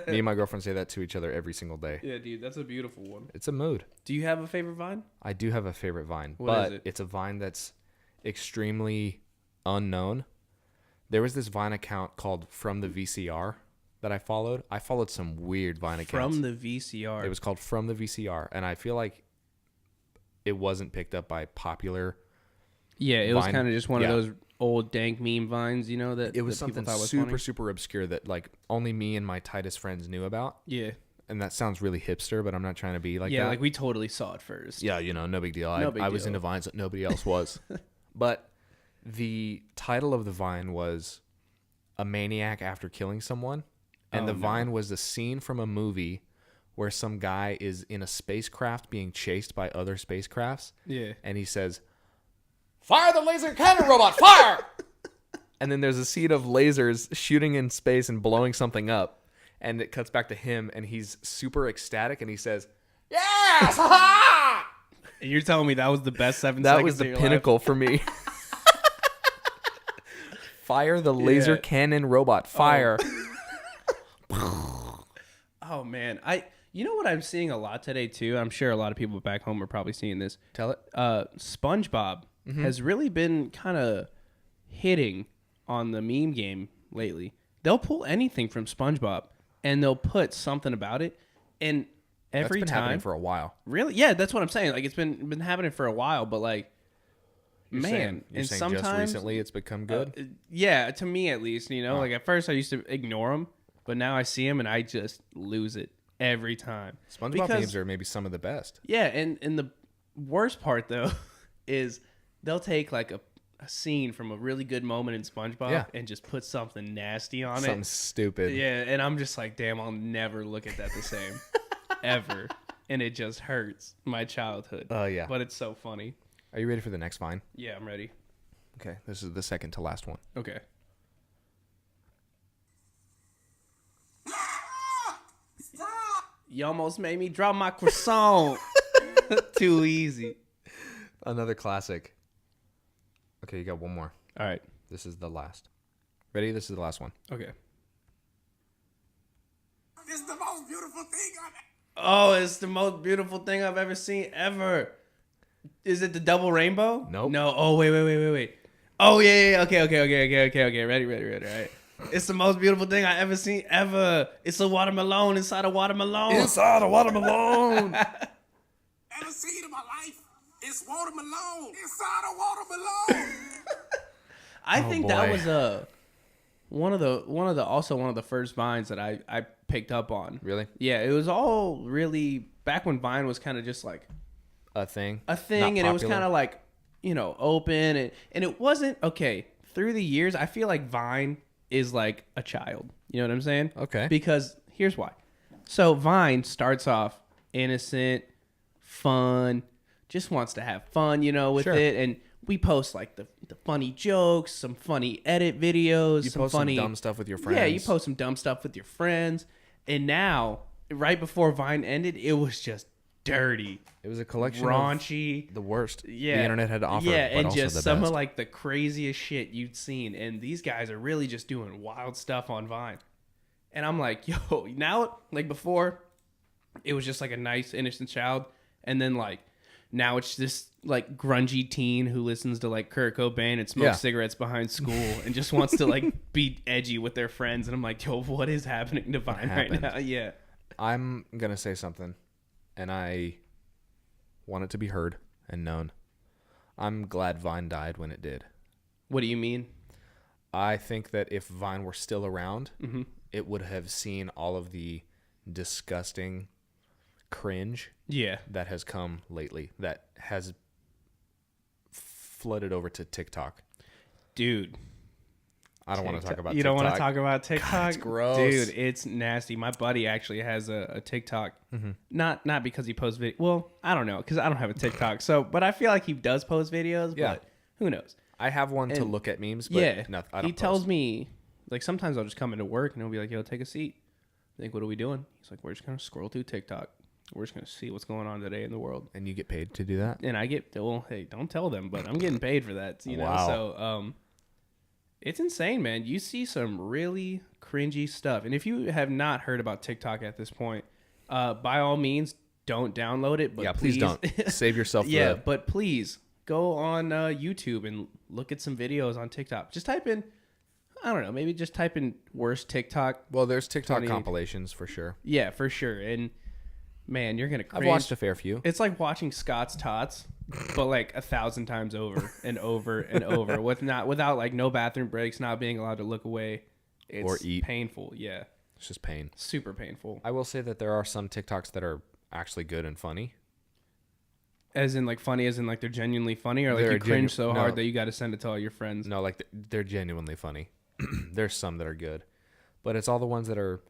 Me and my girlfriend say that to each other every single day. Yeah, dude, that's a beautiful one. It's a mood. Do you have a favorite Vine? I do have a favorite Vine, What is it? It's a Vine that's extremely unknown. There was this Vine account called From the VCR that I followed. I followed some weird Vine accounts. From the VCR. It was called From the VCR, and I feel like it wasn't picked up by popular. Yeah, it was Vine. kind of just one of those old dank meme Vines, you know, that It was that people something thought was super, funny. super obscure that like only me and my tightest friends knew about. Yeah. And that sounds really hipster, but I'm not trying to be like that. Yeah, like we totally saw it first. Yeah, you know, no big deal. No big I was deal. into Vines that nobody else was. But the title of the Vine was A Maniac After Killing Someone. And the Vine was a scene from a movie where some guy is in a spacecraft being chased by other spacecrafts. Yeah. And he says, "Fire the laser cannon robot, fire!" And then there's a scene of lasers shooting in space and blowing something up. And it cuts back to him, and he's super ecstatic, and he says, "Yes! Ha-ha!" And you're telling me that was the best 7 That seconds was of the your pinnacle for me. Fire the laser cannon robot, fire. Oh man, you know what I'm seeing a lot today too? I'm sure a lot of people back home are probably seeing this. Tell it. SpongeBob has really been kind of hitting on the meme game lately. They'll pull anything from SpongeBob and they'll put something about it. And every That's been happening for a while. Really? Yeah, that's what I'm saying. Like, it's been happening for a while, but like, You're saying sometimes just recently it's become good. Yeah, to me at least. Like at first I used to ignore them, but now I see them and I just lose it every time. SpongeBob memes are maybe some of the best. Yeah, and the worst part though is they'll take like a scene from a really good moment in SpongeBob and just put something nasty on Something stupid. Yeah, and I'm just like, damn, I'll never look at that the same ever, and it just hurts my childhood. Oh yeah, but it's so funny. Are you ready for the next Vine? Yeah, I'm ready. Okay, this is the second to last one. Okay. You almost made me drop my croissant. Too easy. Another classic. Okay, you got one more. All right. This is the last. Ready? This is the last one. Okay. This is the most beautiful thing I've Oh, it's the most beautiful thing I've ever seen ever. Is it the double rainbow? Nope. No. Oh, wait. Oh, yeah. Okay. Ready. All right. It's the most beautiful thing I ever seen ever. It's a watermelon inside a watermelon. Inside a watermelon. ever seen in my life. It's watermelon inside a watermelon. I think that was one of the first Vines that I picked up on. Really? Yeah, it was all really back when Vine was kind of just like a thing, and it was kind of like, open, and it wasn't okay. Through the years, I feel like Vine is like a child. You know what I'm saying? Okay. Because here's why. So Vine starts off innocent, fun, just wants to have fun, with it, and we post like the funny jokes, some funny edit videos, you some post funny some dumb stuff with your friends. Yeah, you post some dumb stuff with your friends, and now right before Vine ended, it was just dirty. It was a collection raunchy, of the worst the yeah, internet had to offer. Yeah, but and also just the some best. of like the craziest shit you'd seen. And these guys are really just doing wild stuff on Vine. And I'm like, yo, now, like before, it was just like a nice, innocent child. And then like, now it's this like grungy teen who listens to like Kurt Cobain and smokes cigarettes behind school and just wants to like be edgy with their friends. And I'm like, yo, what is happening to Vine right now? Yeah. I'm going to say something, and I want it to be heard and known. I'm glad Vine died when it did. What do you mean? I think that if Vine were still around, it would have seen all of the disgusting cringe that has come lately, that has flooded over to TikTok. Dude. I don't want to talk about TikTok. You don't want to talk about TikTok? God, it's gross. Dude, it's nasty. My buddy actually has a TikTok. Not because he posts videos. Well, I don't know, because I don't have a TikTok. But I feel like he does post videos, but who knows? I have one to look at memes, but I don't he tells me, like, sometimes I'll just come into work and he'll be like, yo, take a seat. I think, what are we doing? He's like, we're just going to scroll through TikTok. We're just going to see what's going on today in the world. And you get paid to do that? And I get, well, hey, don't tell them, but I'm getting paid for that, you know? Wow. So, it's insane, man. You see some really cringy stuff. And if you have not heard about TikTok at this point, by all means, don't download it. But please don't. Save yourself but please go on YouTube and look at some videos on TikTok. Just type in, I don't know, maybe just type in worst TikTok. Well, there's TikTok compilations for sure. Yeah, for sure. And man, you're going to cringe. I've watched a fair few. It's like watching Scott's Tots, but like 1,000 times over and over and over without like no bathroom breaks, not being allowed to look away. It's or eat. Painful. Yeah. It's just pain. Super painful. I will say that there are some TikToks that are actually good and funny. As in like funny, as in like they're genuinely funny, or like you cringe so hard that you got to send it to all your friends? No, like they're genuinely funny. There's some that are good, but it's all the ones that are.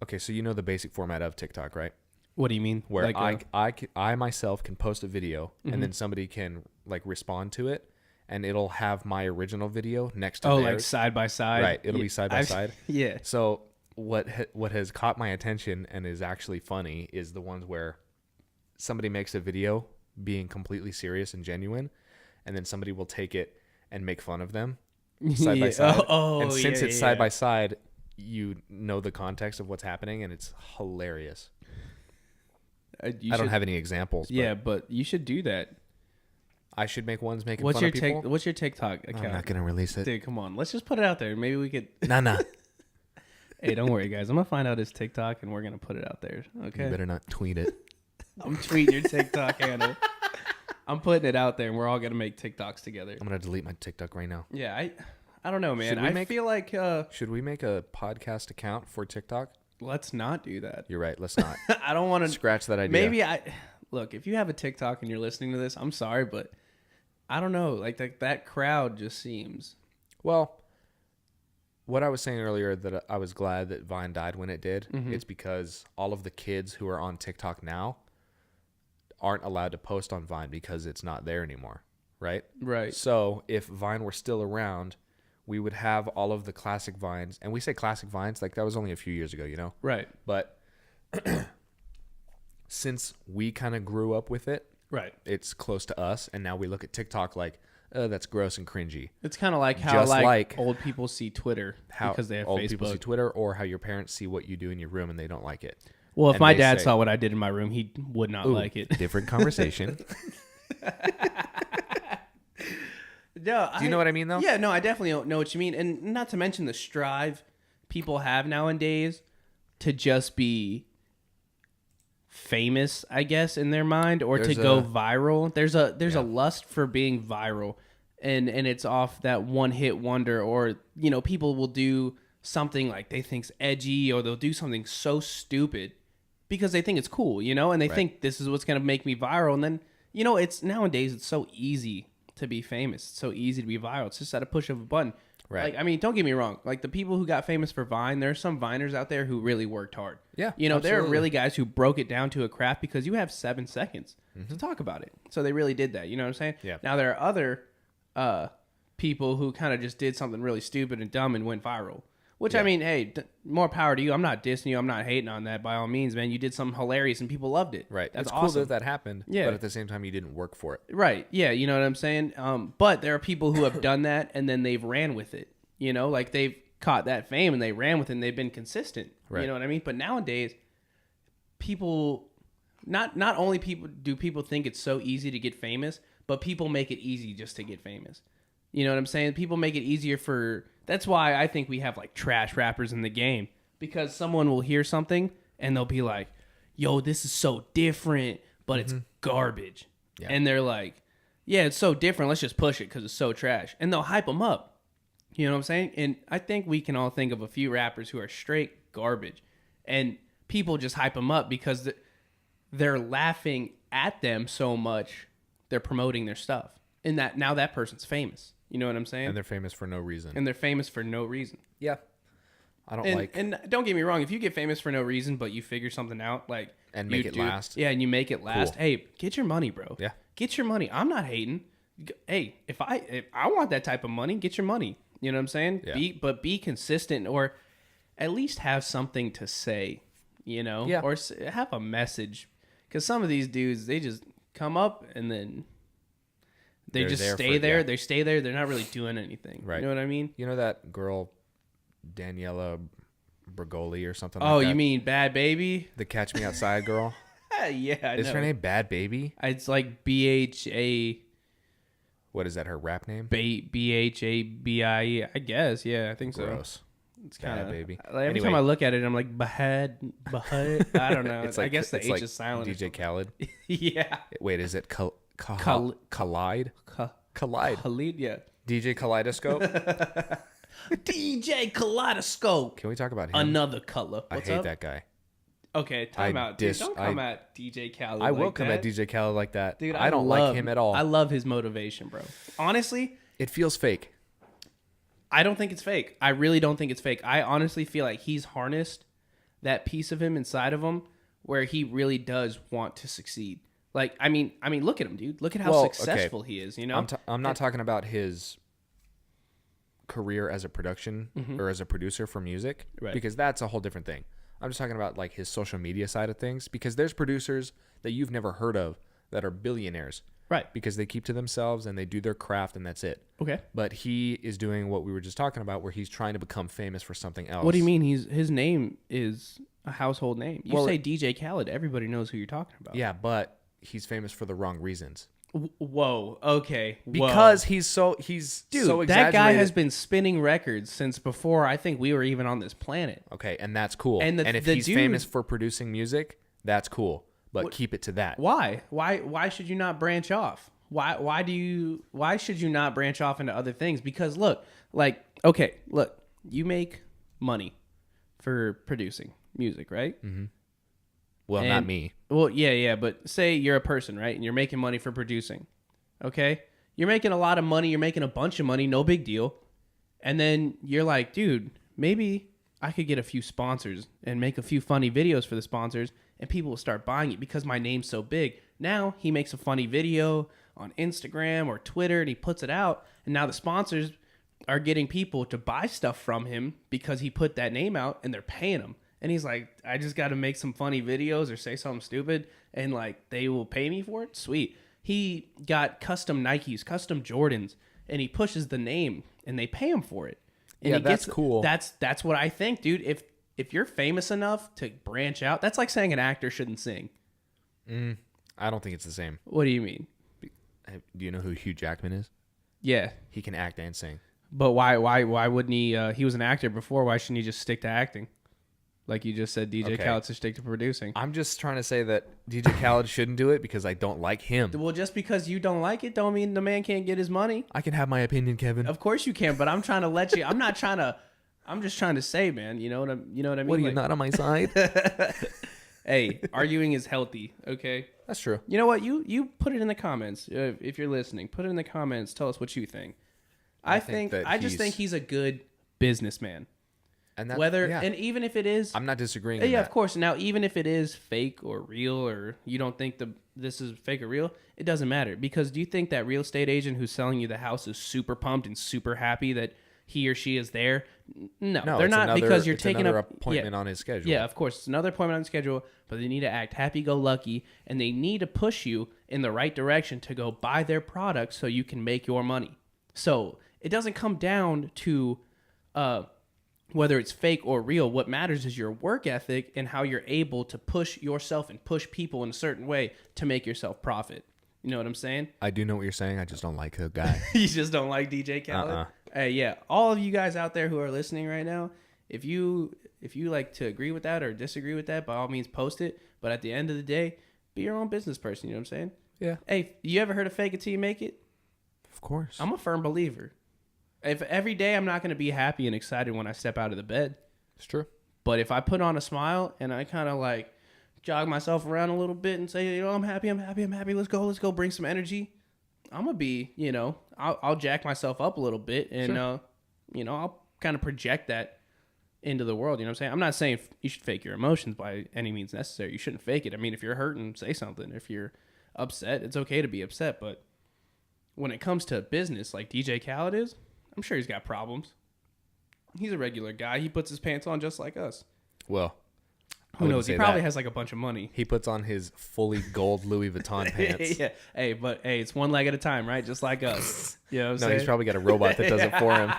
Okay, so you know the basic format of TikTok, right? What do you mean? Where like I myself can post a video and then somebody can like respond to it, and it'll have my original video next to theirs. Like side by side. Right, it'll be side by side. Yeah. So what has caught my attention and is actually funny is the ones where somebody makes a video being completely serious and genuine, and then somebody will take it and make fun of them side by side. And since it's side by side, you know the context of what's happening, and it's hilarious. I don't have any examples. Yeah, but you should do that. I should make ones making fun of people. What's your TikTok account? I'm not going to release it. Dude, come on. Let's just put it out there. Maybe we could... Nah. Hey, don't worry, guys. I'm going to find out his TikTok, and we're going to put it out there. Okay? You better not tweet it. I'm tweeting your TikTok handle. I'm putting it out there, and we're all going to make TikToks together. I'm going to delete my TikTok right now. Yeah, I don't know, man. I feel like... should we make a podcast account for TikTok? Let's not do that. You're right. Let's not. I don't want to... Scratch that idea. Maybe Look, if you have a TikTok and you're listening to this, I'm sorry, but I don't know. Like, that crowd just seems... Well, what I was saying earlier, that I was glad that Vine died when it did, it's because all of the kids who are on TikTok now aren't allowed to post on Vine because it's not there anymore, right? Right. So if Vine were still around, we would have all of the classic Vines. And we say classic Vines, like that was only a few years ago, you know? Right. But since we kind of grew up with it, right, it's close to us. And now we look at TikTok like, oh, that's gross and cringy. It's kind of like how like old people see Twitter because they have old Facebook. People see Twitter, or how your parents see what you do in your room and they don't like it. Well, if my dad saw what I did in my room, he would not like it. Different conversation. No, do you know what I mean, though? Yeah, no, I definitely know what you mean. And not to mention the strive people have nowadays to just be famous, I guess, in their mind, or to go viral. There's a lust for being viral, and it's off that one hit wonder, or you know, people will do something like they think's edgy, or they'll do something so stupid because they think it's cool, you know, and they think this is what's gonna make me viral. And then, you know, it's nowadays it's so easy to be famous. It's so easy to be viral. It's just at a push of a button. Right. Like, I mean, don't get me wrong. Like, the people who got famous for Vine, there's some Viners out there who really worked hard. Yeah, you know, absolutely. there are really guys who broke it down to a craft because you have 7 seconds to talk about it. So they really did that. You know what I'm saying? Yeah. Now, there are other people who kind of just did something really stupid and dumb and went viral. Which, I mean, hey, more power to you. I'm not dissing you. I'm not hating on that by all means, man. You did something hilarious and people loved it. Right. That's it's cool awesome. that happened. Yeah. But at the same time, you didn't work for it. Right. Yeah. You know what I'm saying? But there are people who have done that and then they've ran with it. You know, like they've caught that fame and they ran with it and they've been consistent. Right. You know what I mean? But nowadays, people, not only do people think it's so easy to get famous, but people make it easy just to get famous. You know what I'm saying? People make it easier for... That's why I think we have, like, trash rappers in the game. Because someone will hear something, and they'll be like, yo, this is so different, but it's garbage. Yeah. And they're like, yeah, it's so different, let's just push it because it's so trash. And they'll hype them up. You know what I'm saying? And I think we can all think of a few rappers who are straight garbage. And people just hype them up because they're laughing at them so much, they're promoting their stuff. And that now that person's famous. You know what I'm saying? And they're famous for no reason. Yeah. I don't And don't get me wrong, if you get famous for no reason, but you figure something out, like... And make it last. Yeah, and you make it last. Cool. Hey, get your money, bro. Yeah. Get your money. I'm not hating. Hey, if I want that type of money, get your money. You know what I'm saying? Yeah. Be consistent, or at least have something to say, you know? Yeah. Or have a message. Because some of these dudes, they just come up and then... They just stay there. Yeah. They stay there. They're not really doing anything. Right. You know what I mean? You know that girl, Daniela Bregoli or something like that? Oh, you mean Bad Baby? The Catch Me Outside girl? Yeah, I know. Is her name Bad Baby? It's like BHA... What is that, her rap name? BHABIE, I guess. Yeah, I think so. Gross. It's kind of... Baby. Like, every time I look at it, I'm like, Bahad. I don't know. It's like, I guess the H like is silent. DJ Khaled? Yeah. Wait, is it Collide? Collide. Khalid, yeah. DJ Kaleidoscope. DJ Kaleidoscope. Can we talk about him? Another color. What's I hate that guy. Okay, time out. Dude, don't come at DJ Khaled. I will come at DJ Khaled like that. Dude, I don't like him at all. I love his motivation, bro. Honestly, it feels fake. I don't think it's fake. I really don't think it's fake. I honestly feel like he's harnessed that piece of him inside of him where he really does want to succeed. Like, I mean, look at him, dude. Look at how successful he is, you know? I'm not talking about his career as a production or as a producer for music, because that's a whole different thing. I'm just talking about, like, his social media side of things, because there's producers that you've never heard of that are billionaires. Right. Because they keep to themselves and they do their craft and that's it. Okay. But he is doing what we were just talking about, where he's trying to become famous for something else. What do you mean? His name is a household name. You say DJ Khaled, everybody knows who you're talking about. Yeah, but... he's famous for the wrong reasons. Whoa. Okay. Because he's so exaggerated. That guy has been spinning records since before I think we were even on this planet. Okay, and that's cool. And if he's famous for producing music, that's cool. But keep it to that. Why? Why should you not branch off? Why should you not branch off into other things? Because look, you make money for producing music, right? Mm-hmm. Well, not me. Well, yeah, but say you're a person, right? And you're making money for producing. Okay? You're making a lot of money, you're making a bunch of money, no big deal. And then you're like, dude, maybe I could get a few sponsors and make a few funny videos for the sponsors, and people will start buying it because my name's so big. Now he makes a funny video on Instagram or Twitter and he puts it out, and now the sponsors are getting people to buy stuff from him because he put that name out, and they're paying him. And he's like, I just got to make some funny videos or say something stupid, and like they will pay me for it. Sweet. He got custom Nikes, custom Jordans, and he pushes the name, and they pay him for it. And that's cool. That's what I think, dude. If you're famous enough to branch out, that's like saying an actor shouldn't sing. I don't think it's the same. What do you mean? Do you know who Hugh Jackman is? Yeah, he can act and sing. But why wouldn't he? He was an actor before. Why shouldn't he just stick to acting? Like you just said, DJ Khaled should stick to producing. I'm just trying to say that DJ Khaled shouldn't do it because I don't like him. Well, just because you don't like it, don't mean the man can't get his money. I can have my opinion, Kevin. Of course you can, but I'm trying to let you. I'm not trying to. I'm just trying to say, man. You know what I mean? What are you, not on my side? Hey, arguing is healthy. Okay, that's true. You know what? You put it in the comments if you're listening. Put it in the comments. Tell us what you think. I just think he's a good businessman. And and even if it is, I'm not disagreeing. Yeah, of course. Now, even if it is fake or real, or you don't think this is fake or real, it doesn't matter. Because do you think that real estate agent who's selling you the house is super pumped and super happy that he or she is there? No, they're not, because you're taking another appointment on his schedule. Yeah, of course, it's another appointment on the schedule, but they need to act happy-go-lucky, and they need to push you in the right direction to go buy their product so you can make your money. So it doesn't come down to whether it's fake or real. What matters is your work ethic and how you're able to push yourself and push people in a certain way to make yourself profit. You know what I'm saying? I do know what you're saying. I just don't like the guy. You just don't like DJ Khaled? Hey, yeah. All of you guys out there who are listening right now, if you like to agree with that or disagree with that, by all means post it. But at the end of the day, be your own business person. You know what I'm saying? Yeah. Hey, you ever heard of fake it till you make it? Of course. I'm a firm believer. If every day I'm not going to be happy and excited when I step out of the bed. It's true. But if I put on a smile and I kind of like jog myself around a little bit and say, I'm happy. Let's go bring some energy. I'm going to be, I'll jack myself up a little bit and, sure. I'll kind of project that into the world. You know what I'm saying? I'm not saying you should fake your emotions by any means necessary. You shouldn't fake it. I mean, if you're hurting, say something. If you're upset, it's okay to be upset. But when it comes to business like DJ Khaled is, I'm sure he's got problems. He's a regular guy. He puts his pants on just like us. Well, who knows? He probably has like a bunch of money. He puts on his fully gold Louis Vuitton pants. Yeah. Hey, it's one leg at a time, right? Just like us. You know what I'm saying? He's probably got a robot that does it for him.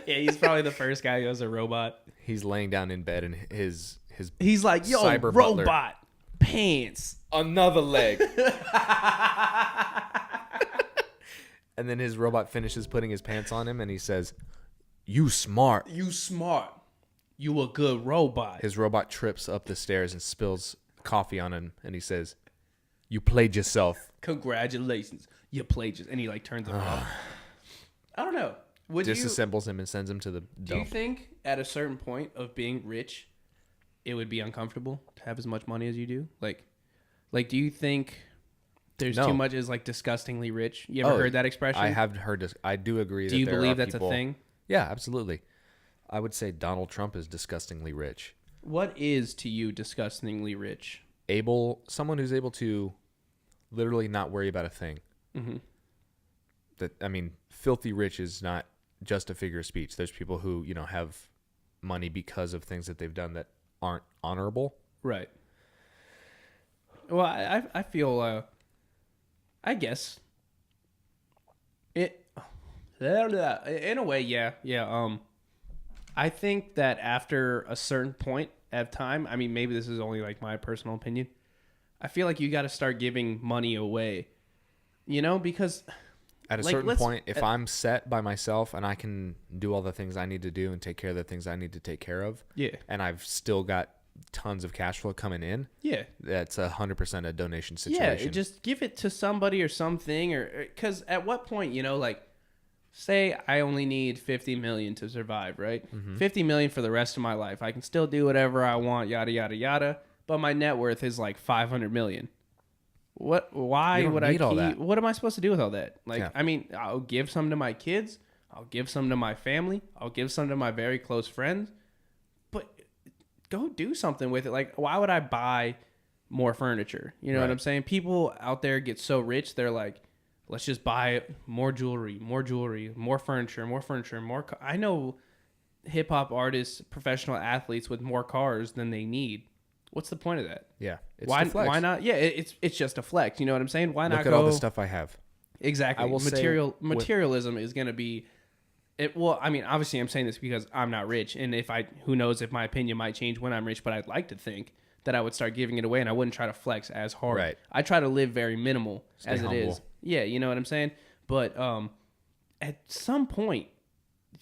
Yeah, he's probably the first guy who has a robot. He's laying down in bed and his he's like, yo, cyber robot butler. Pants. Another leg. And then his robot finishes putting his pants on him and he says, You smart. You a good robot. His robot trips up the stairs and spills coffee on him and he says, You played yourself. Congratulations. You played yourself. And he like turns it off. I don't know. Disassembles him and sends him to the dump. Do you think at a certain point of being rich, it would be uncomfortable to have as much money as you do? Like do you think there's too much is like disgustingly rich? You ever heard that expression? I have heard this. I do agree. Do you believe that's a thing? Yeah, absolutely. I would say Donald Trump is disgustingly rich. What is to you disgustingly rich? Someone who's able to literally not worry about a thing. Mm-hmm. Filthy rich is not just a figure of speech. There's people who, have money because of things that they've done that aren't honorable. Right. Well, I feel, I guess it, in a way, yeah. I think that after a certain point of time, maybe this is only like my personal opinion, I feel like you got to start giving money away. You know, because at a certain point, if I'm set by myself and I can do all the things I need to do and take care of the things I need to take care of, and I've still got tons of cash flow coming in, that's 100% a donation situation. Yeah, just give it to somebody or something, or because at what point, you know, like, say I only need 50 million to survive, right? 50 million for the rest of my life. I can still do whatever I want, yada yada yada, but my net worth is like 500 million. Why would I keep all that? What am I supposed to do with all that? Like, I mean, I'll give some to my kids, I'll give some to my family, I'll give some to my very close friends, but go do something with it. Like, why would I buy more furniture? You know what I'm saying? People out there get so rich, they're like, let's just buy more jewelry, more furniture, more. I know hip hop artists, professional athletes with more cars than they need. What's the point of that? Yeah. It's why not? Yeah, it's just a flex. You know what I'm saying? Why not look at all the stuff I have? Exactly. Materialism is going to be it. Well, I mean, obviously I'm saying this because I'm not rich. And who knows if my opinion might change when I'm rich, but I'd like to think that I would start giving it away and I wouldn't try to flex as hard. Right. I try to live very minimal as humble. It is. Yeah. You know what I'm saying? But, at some point,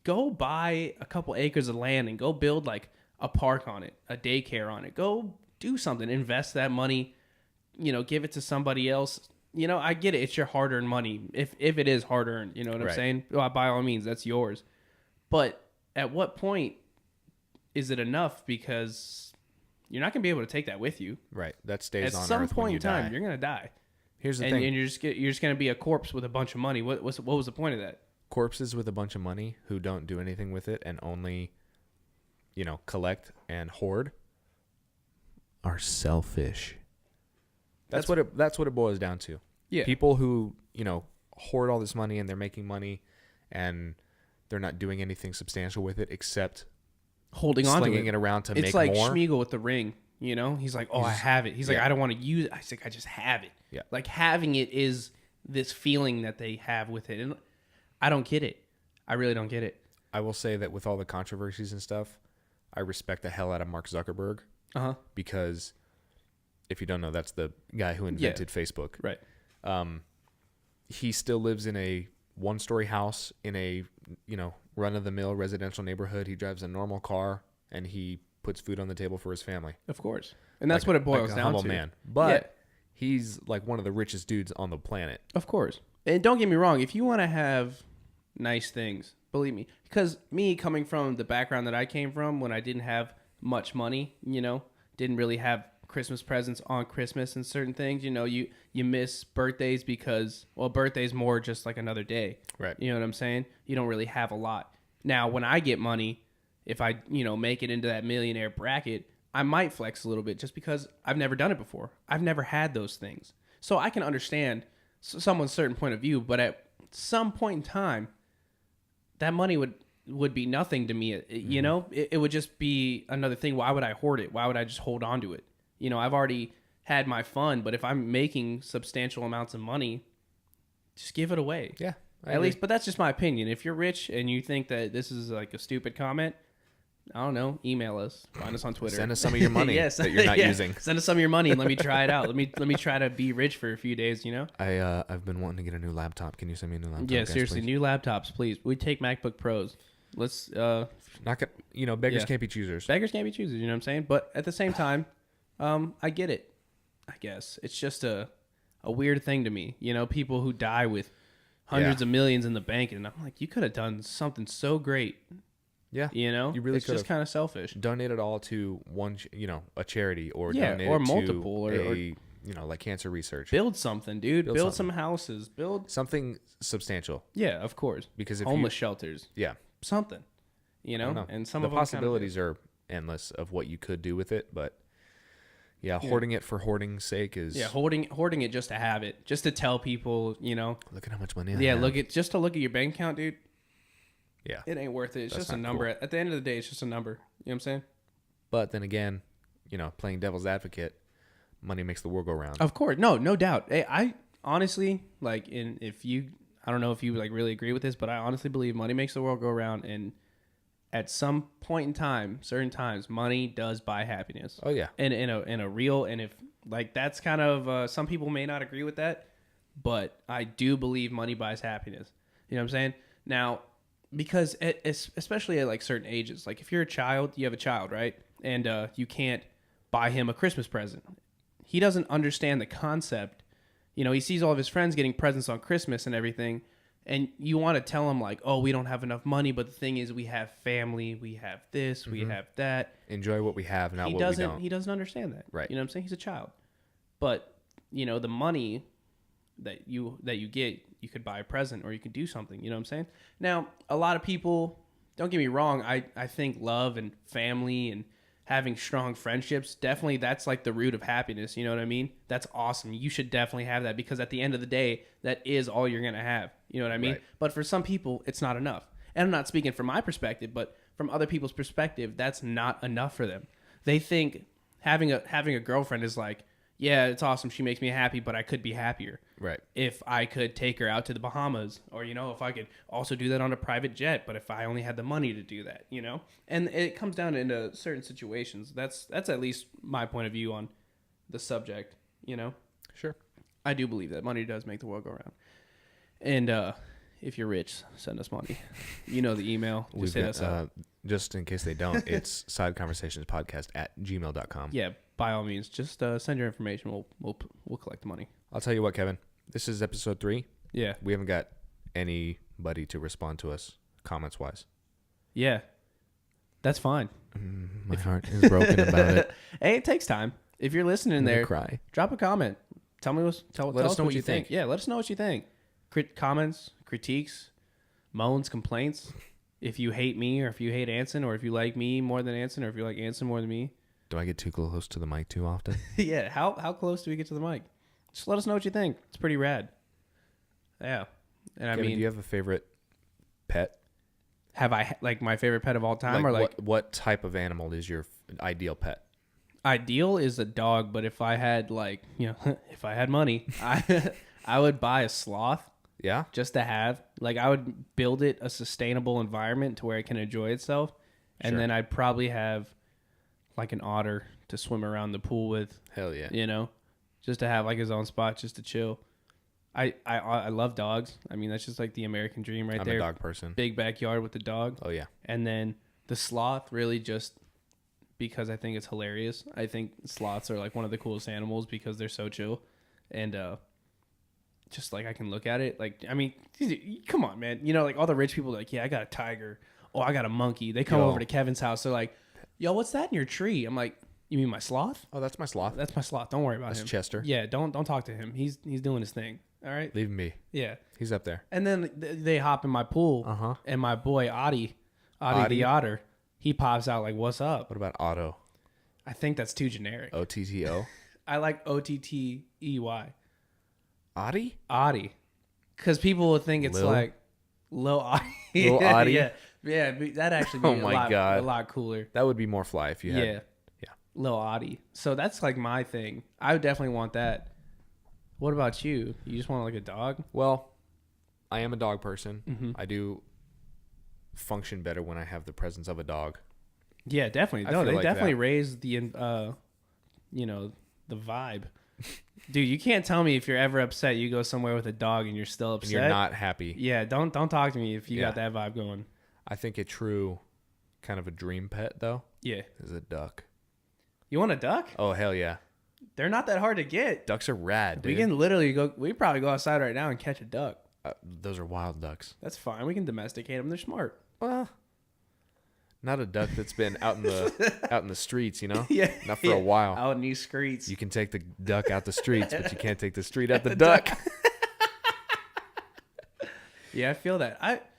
go buy a couple acres of land and go build like a park on it, a daycare on it. Go do something, invest that money, you know, give it to somebody else. You know, I get it. It's your hard-earned money. If it is hard-earned, you know what I'm saying? Well, by all means, that's yours. But at what point is it enough? Because you're not going to be able to take that with you. Right. That stays on Earth. At some point in time, you're going to die. Here's the thing. And you're just going to be a corpse with a bunch of money. What was the point of that? Corpses with a bunch of money who don't do anything with it and only, you know, collect and hoard are selfish. That's what it boils down to. Yeah. People who, you know, hoard all this money and they're making money and they're not doing anything substantial with it except holding on to it. Slinging it around to make more. It's like Schmeagol with the ring, you know? He's like, I have it. He's like, I don't want to use it. I was like, I just have it. Yeah. Like, having it is this feeling that they have with it. And I don't get it. I really don't get it. I will say that with all the controversies and stuff, I respect the hell out of Mark Zuckerberg. Because if you don't know, that's the guy who invented Facebook. Right. He still lives in a one-story house in a, you know, run-of-the-mill residential neighborhood. He drives a normal car and he puts food on the table for his family. Of course. And that's what it boils down humble to. Man. But he's like one of the richest dudes on the planet. Of course. And don't get me wrong, if you want to have nice things, believe me, because me coming from the background that I came from when I didn't have much money, you know, didn't really have Christmas presents on Christmas and certain things, you know, you miss birthdays because, well, birthday's more just like another day. Right. You know what I'm saying? You don't really have a lot. Now, when I get money, if I, you know, make it into that millionaire bracket, I might flex a little bit just because I've never done it before. I've never had those things. So I can understand someone's certain point of view, but at some point in time, that money would be nothing to me. You know, it would just be another thing. Why would I hoard it? Why would I just hold on to it? You know, I've already had my fun, but if I'm making substantial amounts of money, just give it away. Yeah. At least, but that's just my opinion. If you're rich and you think that this is like a stupid comment, I don't know, email us, find us on Twitter. Send us some of your money that you're not using. Send us some of your money and let me try it out. Let me try to be rich for a few days, you know? I've been wanting to get a new laptop. Can you send me a new laptop? Yeah, guys, seriously, please? new laptops, please. We take MacBook Pros. Let's beggars can't be choosers. Beggars can't be choosers, you know what I'm saying? But at the same time, I get it. I guess it's just a weird thing to me. You know, people who die with hundreds of millions in the bank, and I'm like, you could have done something so great. Yeah, you know, you really it's just kind of selfish. Donate it all to one, you know, a charity, or donate or it multiple, to or you know, like cancer research. Build something, dude. Build some houses. Build something substantial. Yeah, of course. Because if homeless shelters. Yeah, something. You know, and some of the possibilities are endless of what you could do with it, but. Yeah, hoarding it for hoarding's sake is... Yeah, hoarding it just to have it. Just to tell people, you know... Look at how much money I have. Just to look at your bank account, dude. Yeah. It ain't worth it. It's just a number. Cool. At the end of the day, it's just a number. You know what I'm saying? But then again, you know, playing devil's advocate, money makes the world go round. Of course. No doubt. Hey, I honestly, like, I don't know if you, like, really agree with this, but I honestly believe money makes the world go round, and... At some point in time, certain times, money does buy happiness. Oh yeah, and in a real, and if like that's kind of some people may not agree with that, but I do believe money buys happiness. You know what I'm saying? Now, because especially at like certain ages, like if you're a child, you have a child, right? And you can't buy him a Christmas present. He doesn't understand the concept. You know, he sees all of his friends getting presents on Christmas and everything. And you want to tell him like, oh, we don't have enough money. But the thing is, we have family. We have this. We have that. Enjoy what we have, not what we don't. He doesn't understand that. Right. You know what I'm saying? He's a child. But, you know, the money that you get, you could buy a present or you could do something. You know what I'm saying? Now, a lot of people, don't get me wrong, I think love and family and having strong friendships, definitely that's like the root of happiness. You know what I mean? That's awesome. You should definitely have that because at the end of the day, that is all you're going to have. You know what I mean? Right. But for some people, it's not enough. And I'm not speaking from my perspective, but from other people's perspective, that's not enough for them. They think having a girlfriend is like, yeah, it's awesome. She makes me happy, but I could be happier. Right. If I could take her out to the Bahamas or, you know, if I could also do that on a private jet, but if I only had the money to do that, you know, and it comes down into certain situations. That's at least my point of view on the subject, you know? Sure. I do believe that money does make the world go round. And, if you're rich, send us money. You know the email. Just hit us up. Just in case they don't, it's SideConversationsPodcast@gmail.com. Yeah, by all means, just send your information. We'll collect the money. I'll tell you what, Kevin. This is episode 3. Yeah. We haven't got anybody to respond to us comments-wise. Yeah. That's fine. My heart is broken about it. Hey, it takes time. If you're listening there, cry. Drop a comment. Let us know what you think. Yeah, let us know what you think. Comments, critiques, moans, complaints. If you hate me or if you hate Anson or if you like me more than Anson or if you like Anson more than me. Do I get too close to the mic too often? Yeah, how close do we get to the mic? Just let us know what you think. It's pretty rad. Yeah. And Kevin, do you have a favorite pet? Have I like my favorite pet of all time what type of animal is your ideal pet? Ideal is a dog, but if I had if I had money, I would buy a sloth. Yeah. Just to have. Like, I would build it a sustainable environment to where it can enjoy itself. And then I'd probably have, like, an otter to swim around the pool with. Hell yeah. You know? Just to have, like, his own spot just to chill. I love dogs. I mean, that's just, like, the American dream right there. I'm a dog person. Big backyard with the dog. Oh, yeah. And then the sloth really just because I think it's hilarious. I think sloths are, like, one of the coolest animals because they're so chill. And, just like I can look at it. Like, I mean, come on, man. You know, like all the rich people are like, yeah, I got a tiger. Oh, I got a monkey. They come over to Kevin's house. They're like, yo, what's that in your tree? I'm like, you mean my sloth? Oh, that's my sloth. That's my sloth. Don't worry about him. That's Chester. Yeah, don't talk to him. He's doing his thing. All right? Leave him be. Yeah. He's up there. And then they hop in my pool. And my boy, Oddie the otter, he pops out like, what's up? What about Otto? I think that's too generic. OTTO? I like OTTEY. Oddie? Because people would think it's like Lil Oddie. Lil Oddie? Yeah, that'd actually be a lot cooler. That would be more fly if you had. Yeah. Lil Oddie. So that's like my thing. I would definitely want that. What about you? You just want like a dog? Well, I am a dog person. Mm-hmm. I do function better when I have the presence of a dog. Yeah, definitely. No, they definitely raise the, the vibe. Dude, you can't tell me if you're ever upset, you go somewhere with a dog and you're still upset. And you're not happy. Yeah, don't talk to me if you got that vibe going. I think a true kind of a dream pet, though, is a duck. You want a duck? Oh, hell yeah. They're not that hard to get. Ducks are rad, dude. We can literally we probably go outside right now and catch a duck. Those are wild ducks. That's fine. We can domesticate them. They're smart. Well, not a duck that's been out in the streets, you know? Yeah. Not for a while. Out in these streets. You can take the duck out the streets, but you can't take the street out the duck. Yeah, I feel that.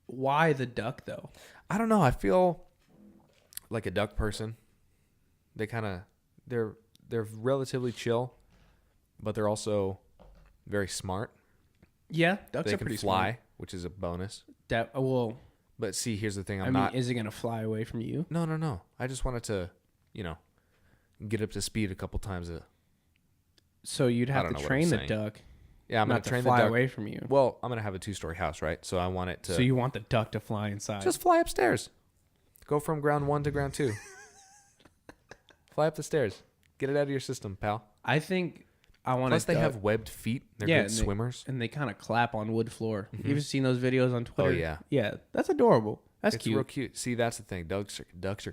Why the duck, though? I don't know. I feel like a duck person. They kind of, they're relatively chill, but they're also very smart. Yeah, ducks are pretty smart. They can fly, which is a bonus. But see, here's the thing. Is it going to fly away from you? No. I just wanted to, get up to speed a couple times. So you'd have to train the duck. Yeah, I'm going to train the duck. Fly away from you. Well, I'm going to have a 2-story house, right? So I want it to. So you want the duck to fly inside? Just fly upstairs. Go from ground 1 to ground 2. Fly up the stairs. Get it out of your system, pal. I think I want. Plus, they have webbed feet. They're good swimmers, and they kind of clap on wood floor. You ever seen those videos on Twitter? Oh yeah. That's adorable. It's cute. Real cute. See, that's the thing. Ducks are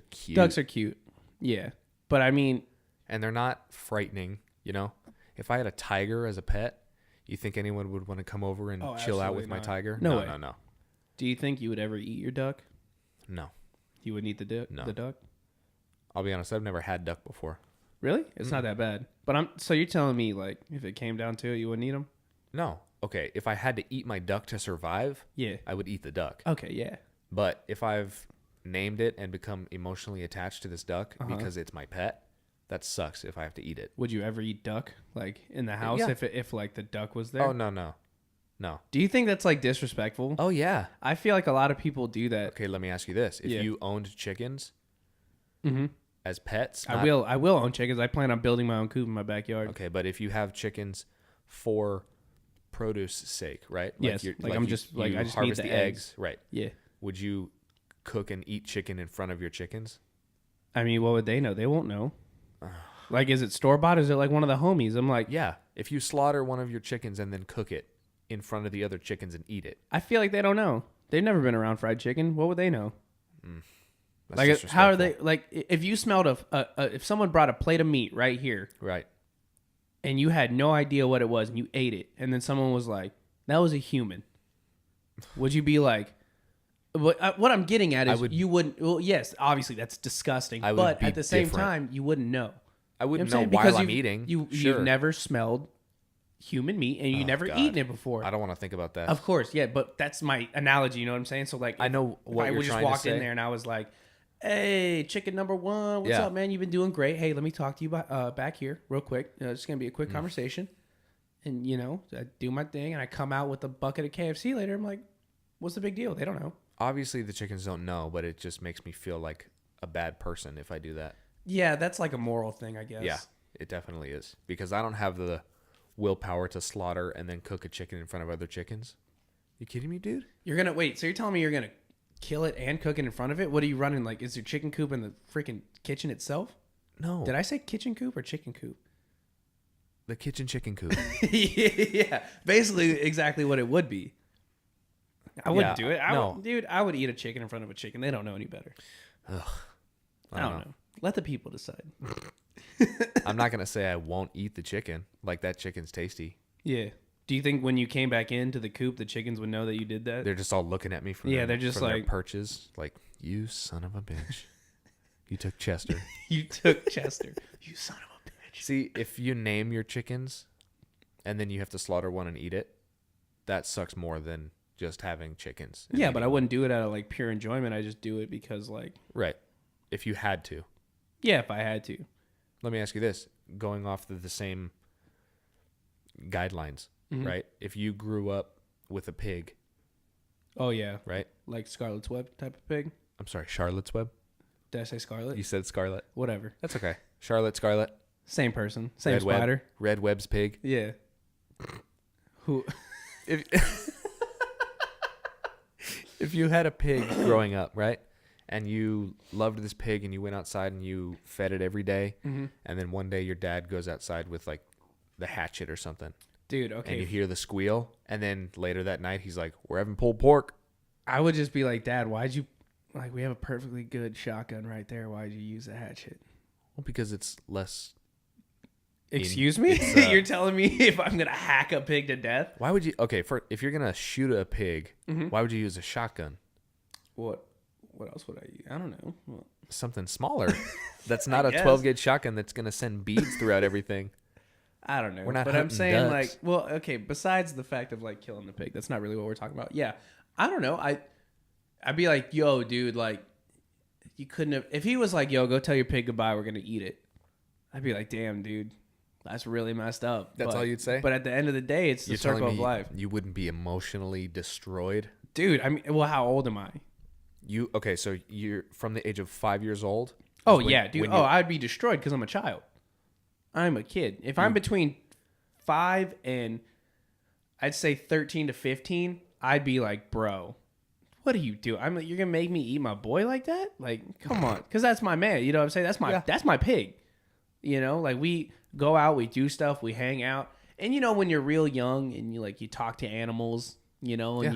cute. Ducks are cute. Yeah, but I mean, and they're not frightening. If I had a tiger as a pet, you think anyone would want to come over and chill out with my tiger? No. Do you think you would ever eat your duck? No. You wouldn't eat the duck? I'll be honest, I've never had duck before. Really? It's not that bad. But so you're telling me, like, if it came down to it, you wouldn't eat them? No. Okay, if I had to eat my duck to survive, I would eat the duck. Okay, yeah. But if I've named it and become emotionally attached to this duck because it's my pet, that sucks if I have to eat it. Would you ever eat duck, like, in the house if like, the duck was there? Oh, no. Do you think that's, like, disrespectful? Oh, yeah. I feel like a lot of people do that. Okay, let me ask you this. If you owned chickens as pets... I will own chickens. I plan on building my own coop in my backyard. Okay, but if you have chickens for produce sake, right? Yes. I just harvest need the eggs. Right. Yeah. Would you cook and eat chicken in front of your chickens? I mean, what would they know? They won't know. Like, is it store-bought? Is it like one of the homies? I'm like... Yeah. If you slaughter one of your chickens and then cook it in front of the other chickens and eat it. I feel like they don't know. They've never been around fried chicken. What would they know? Like, how are they... Like, if you smelled if someone brought a plate of meat right here... Right. And you had no idea what it was and you ate it. And then someone was like, that was a human. Would you be like... What I'm getting at is you wouldn't... Well, yes, obviously that's disgusting. But at the same time, you wouldn't know. I wouldn't know while I'm eating. You've never smelled human meat and you've never eaten it before. I don't want to think about that. Of course, yeah, but that's my analogy, you know what I'm saying? So like I know what I you're would just trying to walked say. in there and I was like, hey, chicken number one, what's up, man? You've been doing great. Hey, let me talk to you back here real quick. It's going to be a quick conversation. And, I do my thing and I come out with a bucket of KFC later. I'm like, what's the big deal? They don't know. Obviously, the chickens don't know, but it just makes me feel like a bad person if I do that. Yeah, that's like a moral thing, I guess. Yeah, it definitely is. Because I don't have the willpower to slaughter and then cook a chicken in front of other chickens. You kidding me, dude? You're going to... Wait, so you're telling me you're going to kill it and cook it in front of it? What are you running? Like, is your chicken coop in the freaking kitchen itself? No. Did I say kitchen coop or chicken coop? The kitchen chicken coop. Yeah, basically exactly what it would be. I wouldn't do it. I would eat a chicken in front of a chicken. They don't know any better. Ugh. I don't know. Let the people decide. I'm not going to say I won't eat the chicken. Like, that chicken's tasty. Yeah. Do you think when you came back into the coop, the chickens would know that you did that? They're just all looking at me from they're just from like their perches. Like, you son of a bitch. You took Chester. You took Chester. You son of a bitch. See, if you name your chickens and then you have to slaughter one and eat it, that sucks more than just having chickens. Yeah, but I wouldn't do it out of like pure enjoyment. I just do it because like... Right. If you had to. Yeah, if I had to. Let me ask you this. Going off the same guidelines, right? If you grew up with a pig. Oh, yeah. Right? Like Scarlet's Web type of pig? I'm sorry, Charlotte's Web? Did I say Scarlet? You said Scarlet. Whatever. That's okay. Charlotte, Scarlet. Same person. Same spider. Red Web's pig. Yeah. Who... If you had a pig growing up, right? And you loved this pig and you went outside and you fed it every day. And then one day your dad goes outside with like the hatchet or something. Dude, okay. And you hear the squeal. And then later that night, he's like, we're having pulled pork. I would just be like, Dad, why'd you... Like, we have a perfectly good shotgun right there. Why'd you use a hatchet? Well, because it's less... Excuse me? You're telling me if I'm going to hack a pig to death? Why would you... Okay, if you're going to shoot a pig, why would you use a shotgun? What else would I use? I don't know. Well, something smaller. That's not a 12-gauge shotgun that's going to send beads throughout everything. I don't know. We're not but I'm saying ducks. like, well, okay, besides the fact of like killing the pig, that's not really what we're talking about. Yeah. I don't know. I'd be like, yo, dude, like, you couldn't have... If he was like, yo, go tell your pig goodbye, we're going to eat it. I'd be like, damn, dude. That's really messed up. That's all you'd say? But at the end of the day, it's the circle of life. You wouldn't be emotionally destroyed? Dude, I mean, well, how old am I? Okay, so you're from the age of 5 years old? Oh, yeah, dude. Oh, I'd be destroyed because I'm a child. I'm a kid. If I'm between 5 and I'd say 13 to 15, I'd be like, bro, what are you doing? You're going to make me eat my boy like that? Like, come on. Because that's my man. You know what I'm saying? That's my pig. You know, like go out, we do stuff, we hang out. And, when you're real young and you talk to animals, and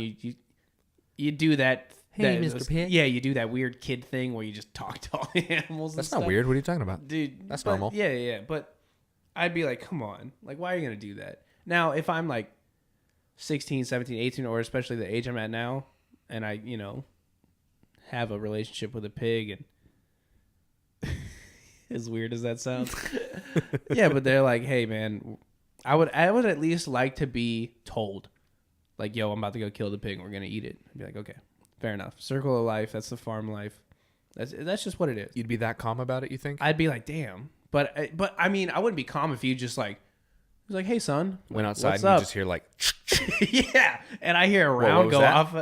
you do that. Hey, Mr. Pig. Yeah, you do that weird kid thing where you just talk to all the animals. That's not weird. What are you talking about? Dude, that's normal. Yeah. But I'd be like, come on. Like, why are you going to do that? Now, if I'm like 16, 17, 18, or especially the age I'm at now, and I, have a relationship with a pig, and as weird as that sounds, yeah, but they're like, hey, man, I would at least like to be told, like, yo, I'm about to go kill the pig and we're going to eat it. I'd be like, okay, fair enough. Circle of life. That's the farm life. That's just what it is. You'd be that calm about it, you think? I'd be like, damn. But I mean, I wouldn't be calm if you just like, was like, hey, son. Went outside what's and up? you just hear like, yeah. And I hear a round go off.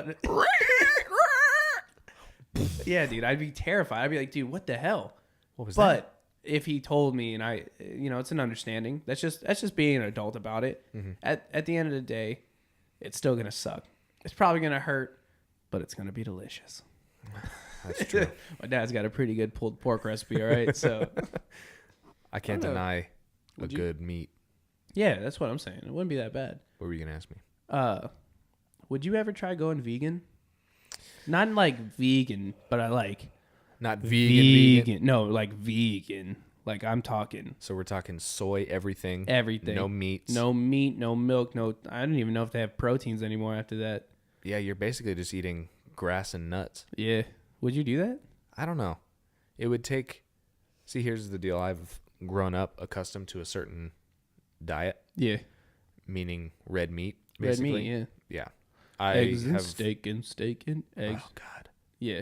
Yeah, dude, I'd be terrified. I'd be like, dude, what the hell? What was that? But if he told me and I, it's an understanding. That's just being an adult about it. Mm-hmm. At the end of the day, it's still going to suck. It's probably going to hurt, but it's going to be delicious. That's true. My dad's got a pretty good pulled pork recipe, all right? So I can't deny good meat. Yeah, that's what I'm saying. It wouldn't be that bad. What were you going to ask me? Would you ever try going vegan? Not like vegan, but I like... Not vegan. No, like vegan. Like I'm talking. So we're talking soy, everything. Everything. No meat. No meat, no milk, no... I don't even know if they have proteins anymore after that. Yeah, you're basically just eating grass and nuts. Yeah. Would you do that? I don't know. It would take... See, here's the deal. I've grown up accustomed to a certain diet. Yeah. Meaning red meat, basically. Red meat, yeah. Eggs and steak and eggs. Oh, God. Yeah.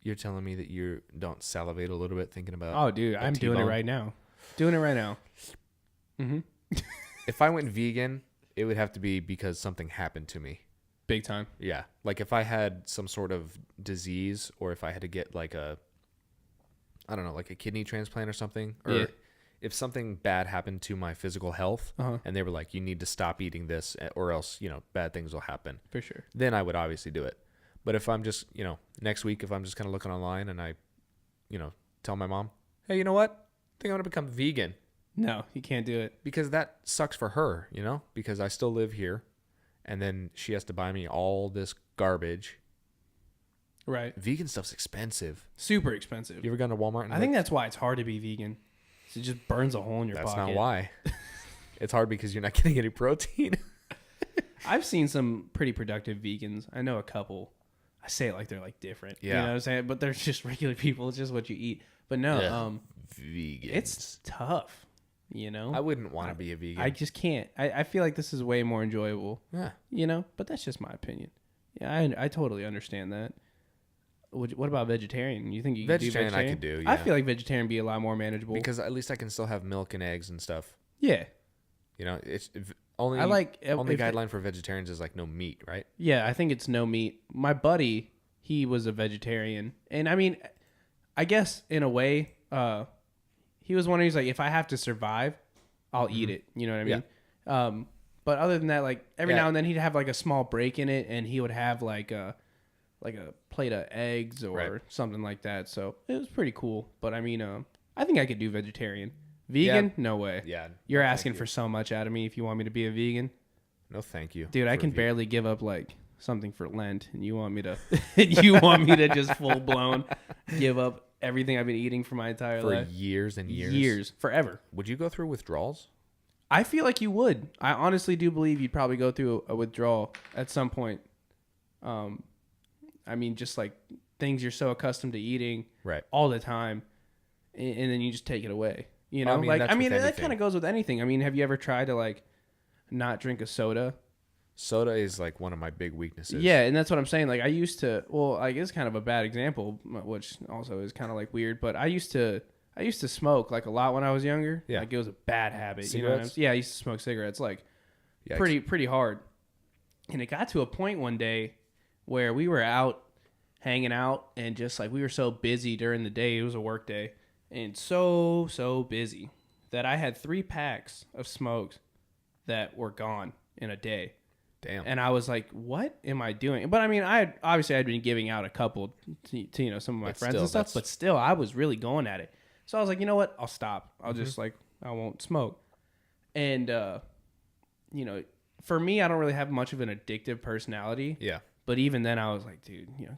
You're telling me that you don't salivate a little bit thinking about... Oh, dude, I'm doing it right now. Doing it right now. Mm-hmm. If I went vegan, it would have to be because something happened to me. Big time. Yeah. Like if I had some sort of disease or if I had to get like a kidney transplant or something. Or if something bad happened to my physical health and they were like, you need to stop eating this or else, bad things will happen. For sure. Then I would obviously do it. But if I'm just, next week, if I'm just kind of looking online and I, tell my mom, hey, you know what? I think I'm going to become vegan. No, you can't do it. Because that sucks for her, because I still live here. And then she has to buy me all this garbage. Right. Vegan stuff's expensive. Super expensive. You ever gone to Walmart? I think that's why it's hard to be vegan. It just burns a hole in your pocket. That's not why. It's hard because you're not getting any protein. I've seen some pretty productive vegans. I know a couple. I say it like they're like different. Yeah. You know what I'm saying? But they're just regular people. It's just what you eat. But no, vegan. It's tough. I wouldn't want to be a vegan. I just can't. I feel like this is way more enjoyable. Yeah. But that's just my opinion. Yeah, I totally understand that. What about vegetarian? You think you could do vegetarian? I could do, yeah. I feel like vegetarian would be a lot more manageable. Because at least I can still have milk and eggs and stuff. Yeah. It's only guideline for vegetarians is like no meat, right? Yeah, I think it's no meat. My buddy, he was a vegetarian. And I mean, I guess in a way, he was one who's like, if I have to survive, I'll eat it. You know what I mean? Yeah. But other than that, like every now and then he'd have like a small break in it and he would have like a plate of eggs or something like that. So it was pretty cool. But I mean, I think I could do vegetarian. Vegan? Yeah. No way. Yeah. You're asking for so much out of me if you want me to be a vegan. No, thank you. Dude, I can barely give up like something for Lent and you want me to just full blown give up everything I've been eating for my entire life. For years and years. Years. Forever. Would you go through withdrawals? I feel like you would. I honestly do believe you'd probably go through a withdrawal at some point. I mean, just like things you're so accustomed to eating all the time, and then you just take it away. That kind of goes with anything. I mean, have you ever tried to like not drink a soda? Soda is like one of my big weaknesses. Yeah, and that's what I'm saying. Like I used to. Well, I guess kind of a bad example, which also is kind of like weird. But I used to smoke like a lot when I was younger. Yeah, like it was a bad habit. Cigarettes? I used to smoke cigarettes like pretty hard. And it got to a point one day where we were out hanging out and just like we were so busy during the day. It was a work day and so busy that I had 3 packs of smokes that were gone in a day. Damn. And I was like, what am I doing? But I mean, I'd been giving out a couple to some of my friends and stuff, but still I was really going at it. So I was like, you know what? I'll stop. I'll just like, I won't smoke. And, you know, for me, I don't really have much of an addictive personality. Yeah. But even then I was like, dude, you know,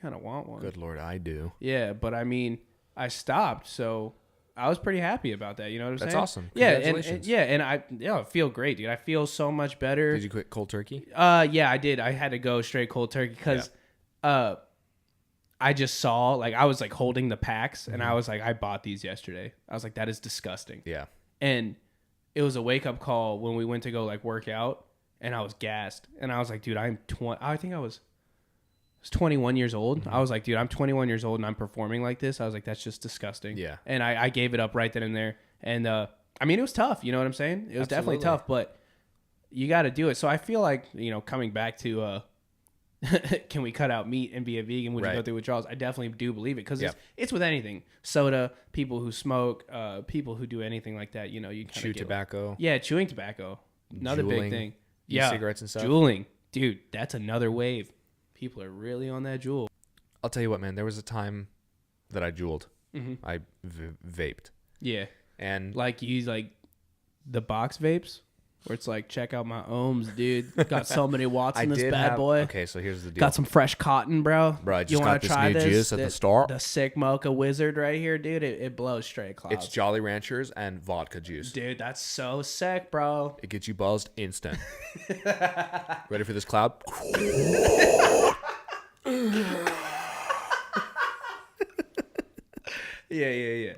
kind of want one. Good Lord, I do. Yeah. But I mean, I stopped. So I was pretty happy about that. You know what I'm saying? That's awesome. Yeah. And I feel great, dude. I feel so much better. Did you quit cold turkey? Yeah, I did. I had to go straight cold turkey because, I just saw, like, I was like holding the packs and I was like, I bought these yesterday. I was like, that is disgusting. Yeah. And it was a wake up call when we went to go like work out, and I was gassed. And I was like, dude, I think I was 21 years old. I was like, dude, I'm 21 years old and I'm performing like this. I was like, that's just disgusting. Yeah. And I gave it up right then and there. And I mean, it was tough. You know what I'm saying? It was definitely tough, but you got to do it. So I feel like, you know, coming back to can we cut out meat and be a vegan when you go through withdrawals? I definitely do believe it because it's with anything. Soda, people who smoke, people who do anything like that. You know, you chew tobacco. Yeah, chewing tobacco. Another big thing. Yeah, cigarettes and stuff. Juuling, dude, that's another wave. People are really on that Juul. I'll tell you what, man. There was a time that I Juuled. I vaped. Yeah, and like you use like the box vapes. Where it's like, check out my ohms, dude. Got so many watts in this bad boy. Okay, so here's the deal. Got some fresh cotton, bro. Bro, I just got this new juice at the store. The sick mocha wizard right here, dude. It blows straight clouds. It's Jolly Ranchers and vodka juice. Dude, that's so sick, bro. It gets you buzzed instant. Ready for this cloud? Yeah.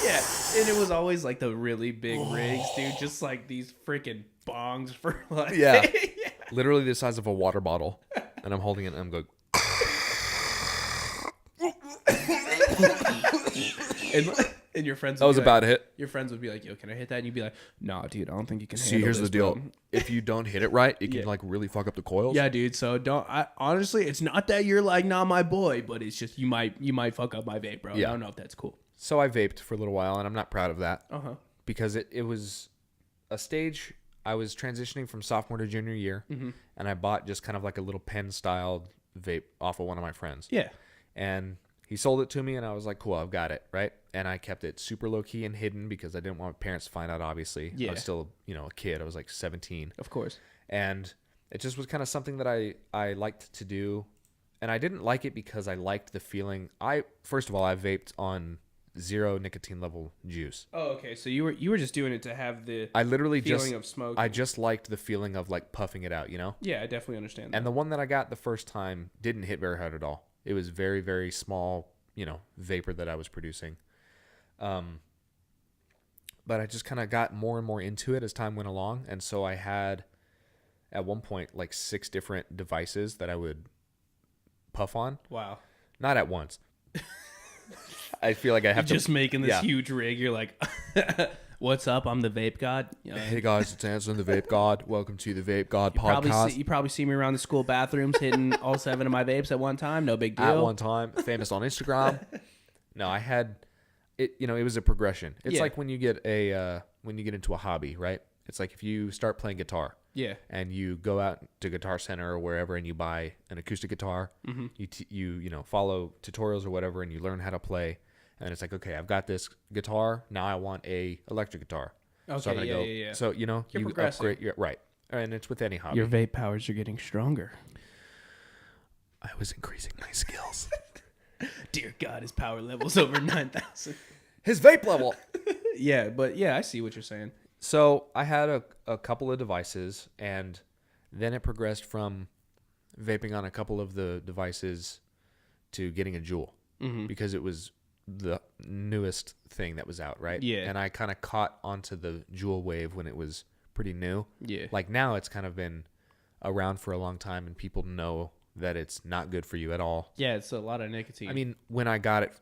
Yeah, and it was always like the really big rigs, dude. Just like these freaking bongs for like... Yeah. Literally the size of a water bottle. And I'm holding it and I'm going... and your friends... That was a bad hit. Your friends would be like, yo, can I hit that? And you'd be like, nah, dude, I don't think you can handle See, here's this, the deal. bro. If you don't hit it right, it can like really fuck up the coils. Yeah, dude. So honestly, it's not that you're like not my boy, but it's just you might fuck up my vape, bro. Yeah. I don't know if that's cool. So I vaped for a little while, and I'm not proud of that. Because it was a stage. I was transitioning from sophomore to junior year, and I bought just kind of like a little pen-styled vape off of one of my friends. Yeah. And he sold it to me, and I was like, cool, I've got it, right? And I kept it super low-key and hidden because I didn't want my parents to find out, obviously. Yeah. I was still, a kid. I was like 17. Of course. And it just was kind of something that I liked to do. And I didn't like it because I liked the feeling. First of all, I vaped on 0 nicotine level juice. Oh, okay. So you were just doing it to have the feeling of smoke. I just liked the feeling of like puffing it out, Yeah, I definitely understand that. And the one that I got the first time didn't hit very hard at all. It was very, very small, vapor that I was producing. But I just kind of got more and more into it as time went along. And so I had at one point like 6 different devices that I would puff on. Wow. Not at once. I feel like I have just making this huge rig. You're like, what's up? I'm the Vape God. Hey guys, it's Anson, the Vape God. Welcome to the Vape God podcast. You probably see me around the school bathrooms hitting all 7 of my vapes at one time. No big deal. At one time, famous on Instagram. No, I had it. It was a progression. It's like when you get into a hobby, right? It's like if you start playing guitar. Yeah. And you go out to Guitar Center or wherever and you buy an acoustic guitar. You follow tutorials or whatever and you learn how to play. And it's like, okay, I've got this guitar. Now I want a electric guitar. Okay, so I'm gonna go. Yeah. So, you progressing. Upgrade. Right. And it's with any hobby. Your vape powers are getting stronger. I was increasing my skills. Dear God, his power level's over 9,000. His vape level. Yeah, but yeah, I see what you're saying. So I had a couple of devices, and then it progressed from vaping on a couple of the devices to getting a Juul because it was the newest thing that was out, right? Yeah. And I kind of caught onto the Juul wave when it was pretty new. Yeah. Like now it's kind of been around for a long time, and people know that it's not good for you at all. Yeah, it's a lot of nicotine. I mean, when I got it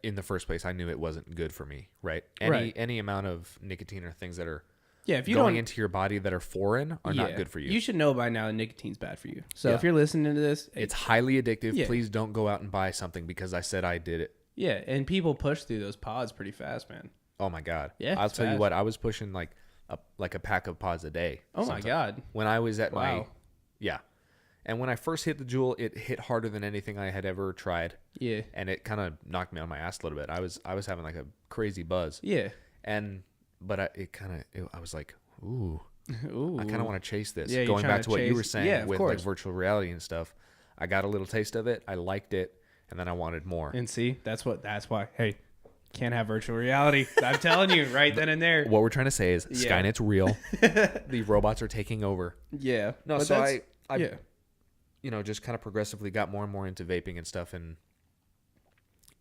in the first place, I knew it wasn't good for me, right? Any amount of nicotine or things that are if you going into your body that are foreign are not good for you. You should know by now that nicotine's bad for you. So if you're listening to this, it's highly addictive. Yeah. Please don't go out and buy something because I said I did it. Yeah, and people push through those pods pretty fast, man. Oh my God. Yeah, I'll tell you what, I was pushing like a pack of pods a day. Oh my God. When I was at and when I first hit the Juul, it hit harder than anything I had ever tried. Yeah. And it kind of knocked me on my ass a little bit. I was having like a crazy buzz. Yeah. but I was like, ooh. Ooh. I kind of want to chase this. Yeah, going back to what you were saying with like course. virtual reality and stuff. I got a little taste of it. I liked it. And then I wanted more. And see, that's why, hey, can't have virtual reality. I'm telling you right then and there. What we're trying to say is Skynet's real. The robots are taking over. Yeah. No, so I you know, just kind of progressively got more and more into vaping and stuff. And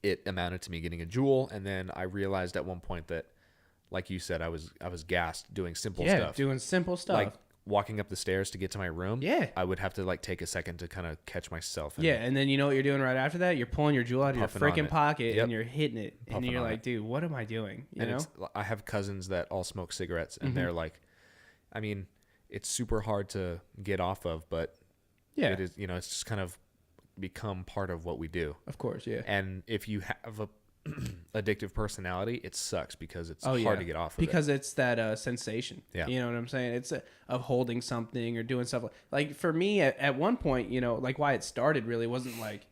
it amounted to me getting a Juul. And then I realized at one point that, like you said, I was gassed doing simple stuff. Yeah, doing simple stuff. Like walking up the stairs to get to my room. Yeah. I would have to like take a second to kind of catch myself. And then you know what you're doing right after that? You're pulling your Juul out of your freaking pocket Yep. and you're hitting it. And you're like, dude, what am I doing? You know? I have cousins that all smoke cigarettes and they're like, I mean, it's super hard to get off of, but it is, you know, it's just kind of become part of what we do. Of course, yeah. And if you have a addictive personality, it sucks because it's hard to get off of because it's that sensation. Yeah. You know what I'm saying? It's of holding something or doing stuff like for me at one point, you know, like why it started really wasn't like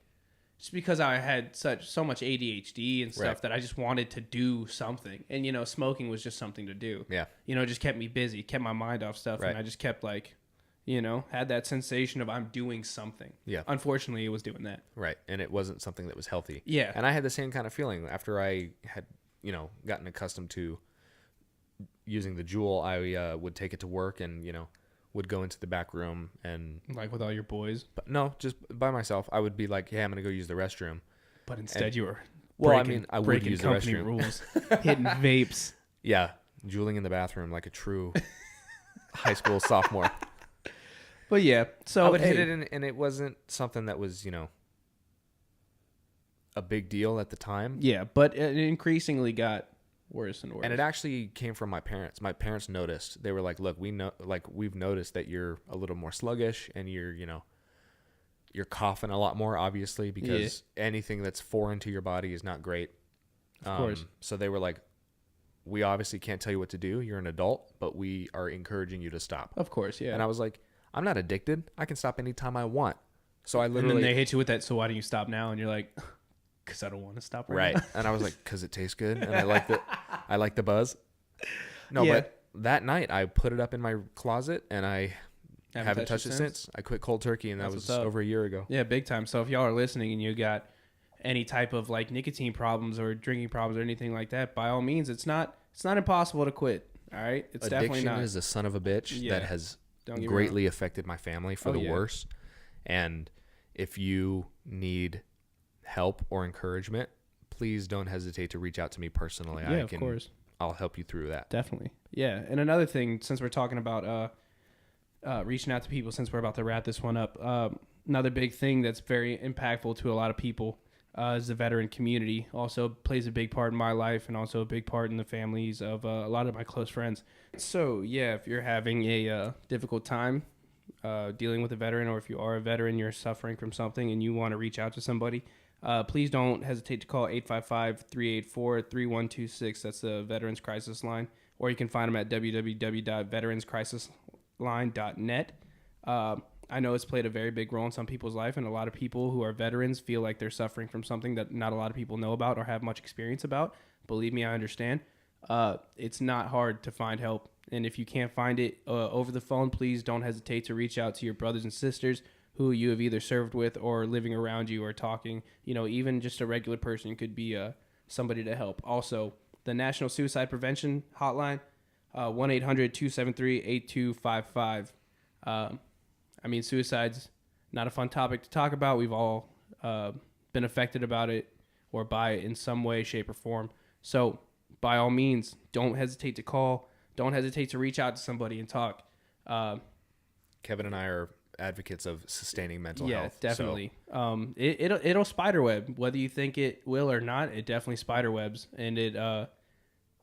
just because I had so much ADHD and stuff that I just wanted to do something. And you know, smoking was just something to do. Yeah. You know, it just kept me busy, kept my mind off stuff, and I just kept like, you know, had that sensation of I'm doing something. Yeah. Unfortunately, it was doing that. Right. And it wasn't something that was healthy. Yeah. And I had the same kind of feeling after I had, you know, gotten accustomed to using the Juul. I would take it to work and, you know, would go into the back room and like with all your boys. But no, just by myself. I would be like, "Hey, I'm gonna go use the restroom." But instead, you were I would use the restroom. Rules, hitting vapes. Yeah, juuling in the bathroom like a true high school sophomore. But yeah, so I would hit it, and it wasn't something that was, you know, a big deal at the time. Yeah, but it increasingly got worse and worse. And it actually came from my parents. My parents noticed. They were like, "Look, we've noticed that you're a little more sluggish, and you're coughing a lot more, obviously, because anything that's foreign to your body is not great." Of course. So they were like, "We obviously can't tell you what to do. You're an adult, but we are encouraging you to stop." Of course, yeah. And I was like, I'm not addicted. I can stop anytime I want. So I literally... And then they hit you with that, so why don't you stop now? And you're like, because I don't want to stop right now. And I was like, because it tastes good. And I like the buzz. No, but that night I put it up in my closet and I haven't touched it since. I quit cold turkey and that was over a year ago. Yeah, big time. So if y'all are listening and you got any type of like nicotine problems or drinking problems or anything like that, by all means, it's not impossible to quit. All right? It's Addiction definitely not. is a son of a bitch that has greatly affected my family for the worse. And if you need help or encouragement, please don't hesitate to reach out to me personally. Yeah, of course. I'll help you through that. Definitely. Yeah. And another thing, since we're talking about reaching out to people, since we're about to wrap this one up, another big thing that's very impactful to a lot of people is the veteran community. Also plays a big part in my life and also a big part in the families of a lot of my close friends. So, yeah, if you're having a difficult time dealing with a veteran, or if you are a veteran, you're suffering from something and you want to reach out to somebody, please don't hesitate to call 855-384-3126. That's the Veterans Crisis Line. Or you can find them at www.veteranscrisisline.net. I know it's played a very big role in some people's life, and a lot of people who are veterans feel like they're suffering from something that not a lot of people know about or have much experience about. Believe me, I understand. It's not hard to find help, and if you can't find it over the phone, please don't hesitate to reach out to your brothers and sisters who you have either served with or living around you or talking. You know, even just a regular person could be somebody to help. Also, the National Suicide Prevention Hotline, 1-800-273-8255. I mean, suicide's not a fun topic to talk about. We've all been affected about it or by it in some way, shape, or form. So, by all means, don't hesitate to call. Don't hesitate to reach out to somebody and talk. Kevin and I are advocates of sustaining mental health. Yeah, definitely. So. It'll spiderweb, whether you think it will or not. It definitely spiderwebs, and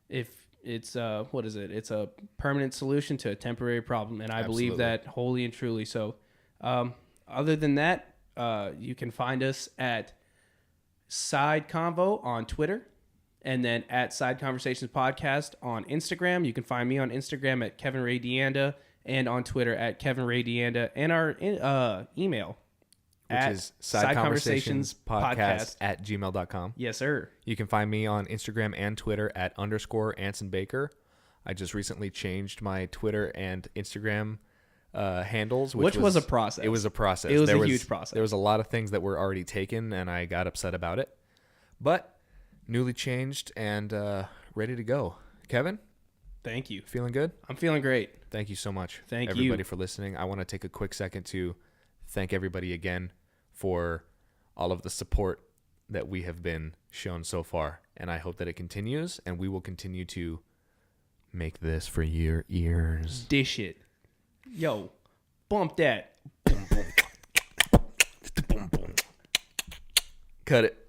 if it's what is it? It's a permanent solution to a temporary problem, and I believe that wholly and truly. So, other than that, you can find us at SideConvo on Twitter, and then at SideConversations Podcast on Instagram. You can find me on Instagram at Kevin Ray Deanda, and on Twitter at Kevin Ray Deanda, and our email, which is SideConversationspodcast@gmail.com. Yes, sir. You can find me on Instagram and Twitter at _Anson Baker. I just recently changed my Twitter and Instagram handles, which was a process. It was a process. It was a huge process. There was a lot of things that were already taken, and I got upset about it. But newly changed and ready to go. Kevin? Thank you. Feeling good? I'm feeling great. Thank you so much. Thank you. Everybody for listening. I want to take a quick second to thank everybody again for all of the support that we have been shown so far. And I hope that it continues, and we will continue to make this for your ears. Dish it. Yo, bump that. Cut it.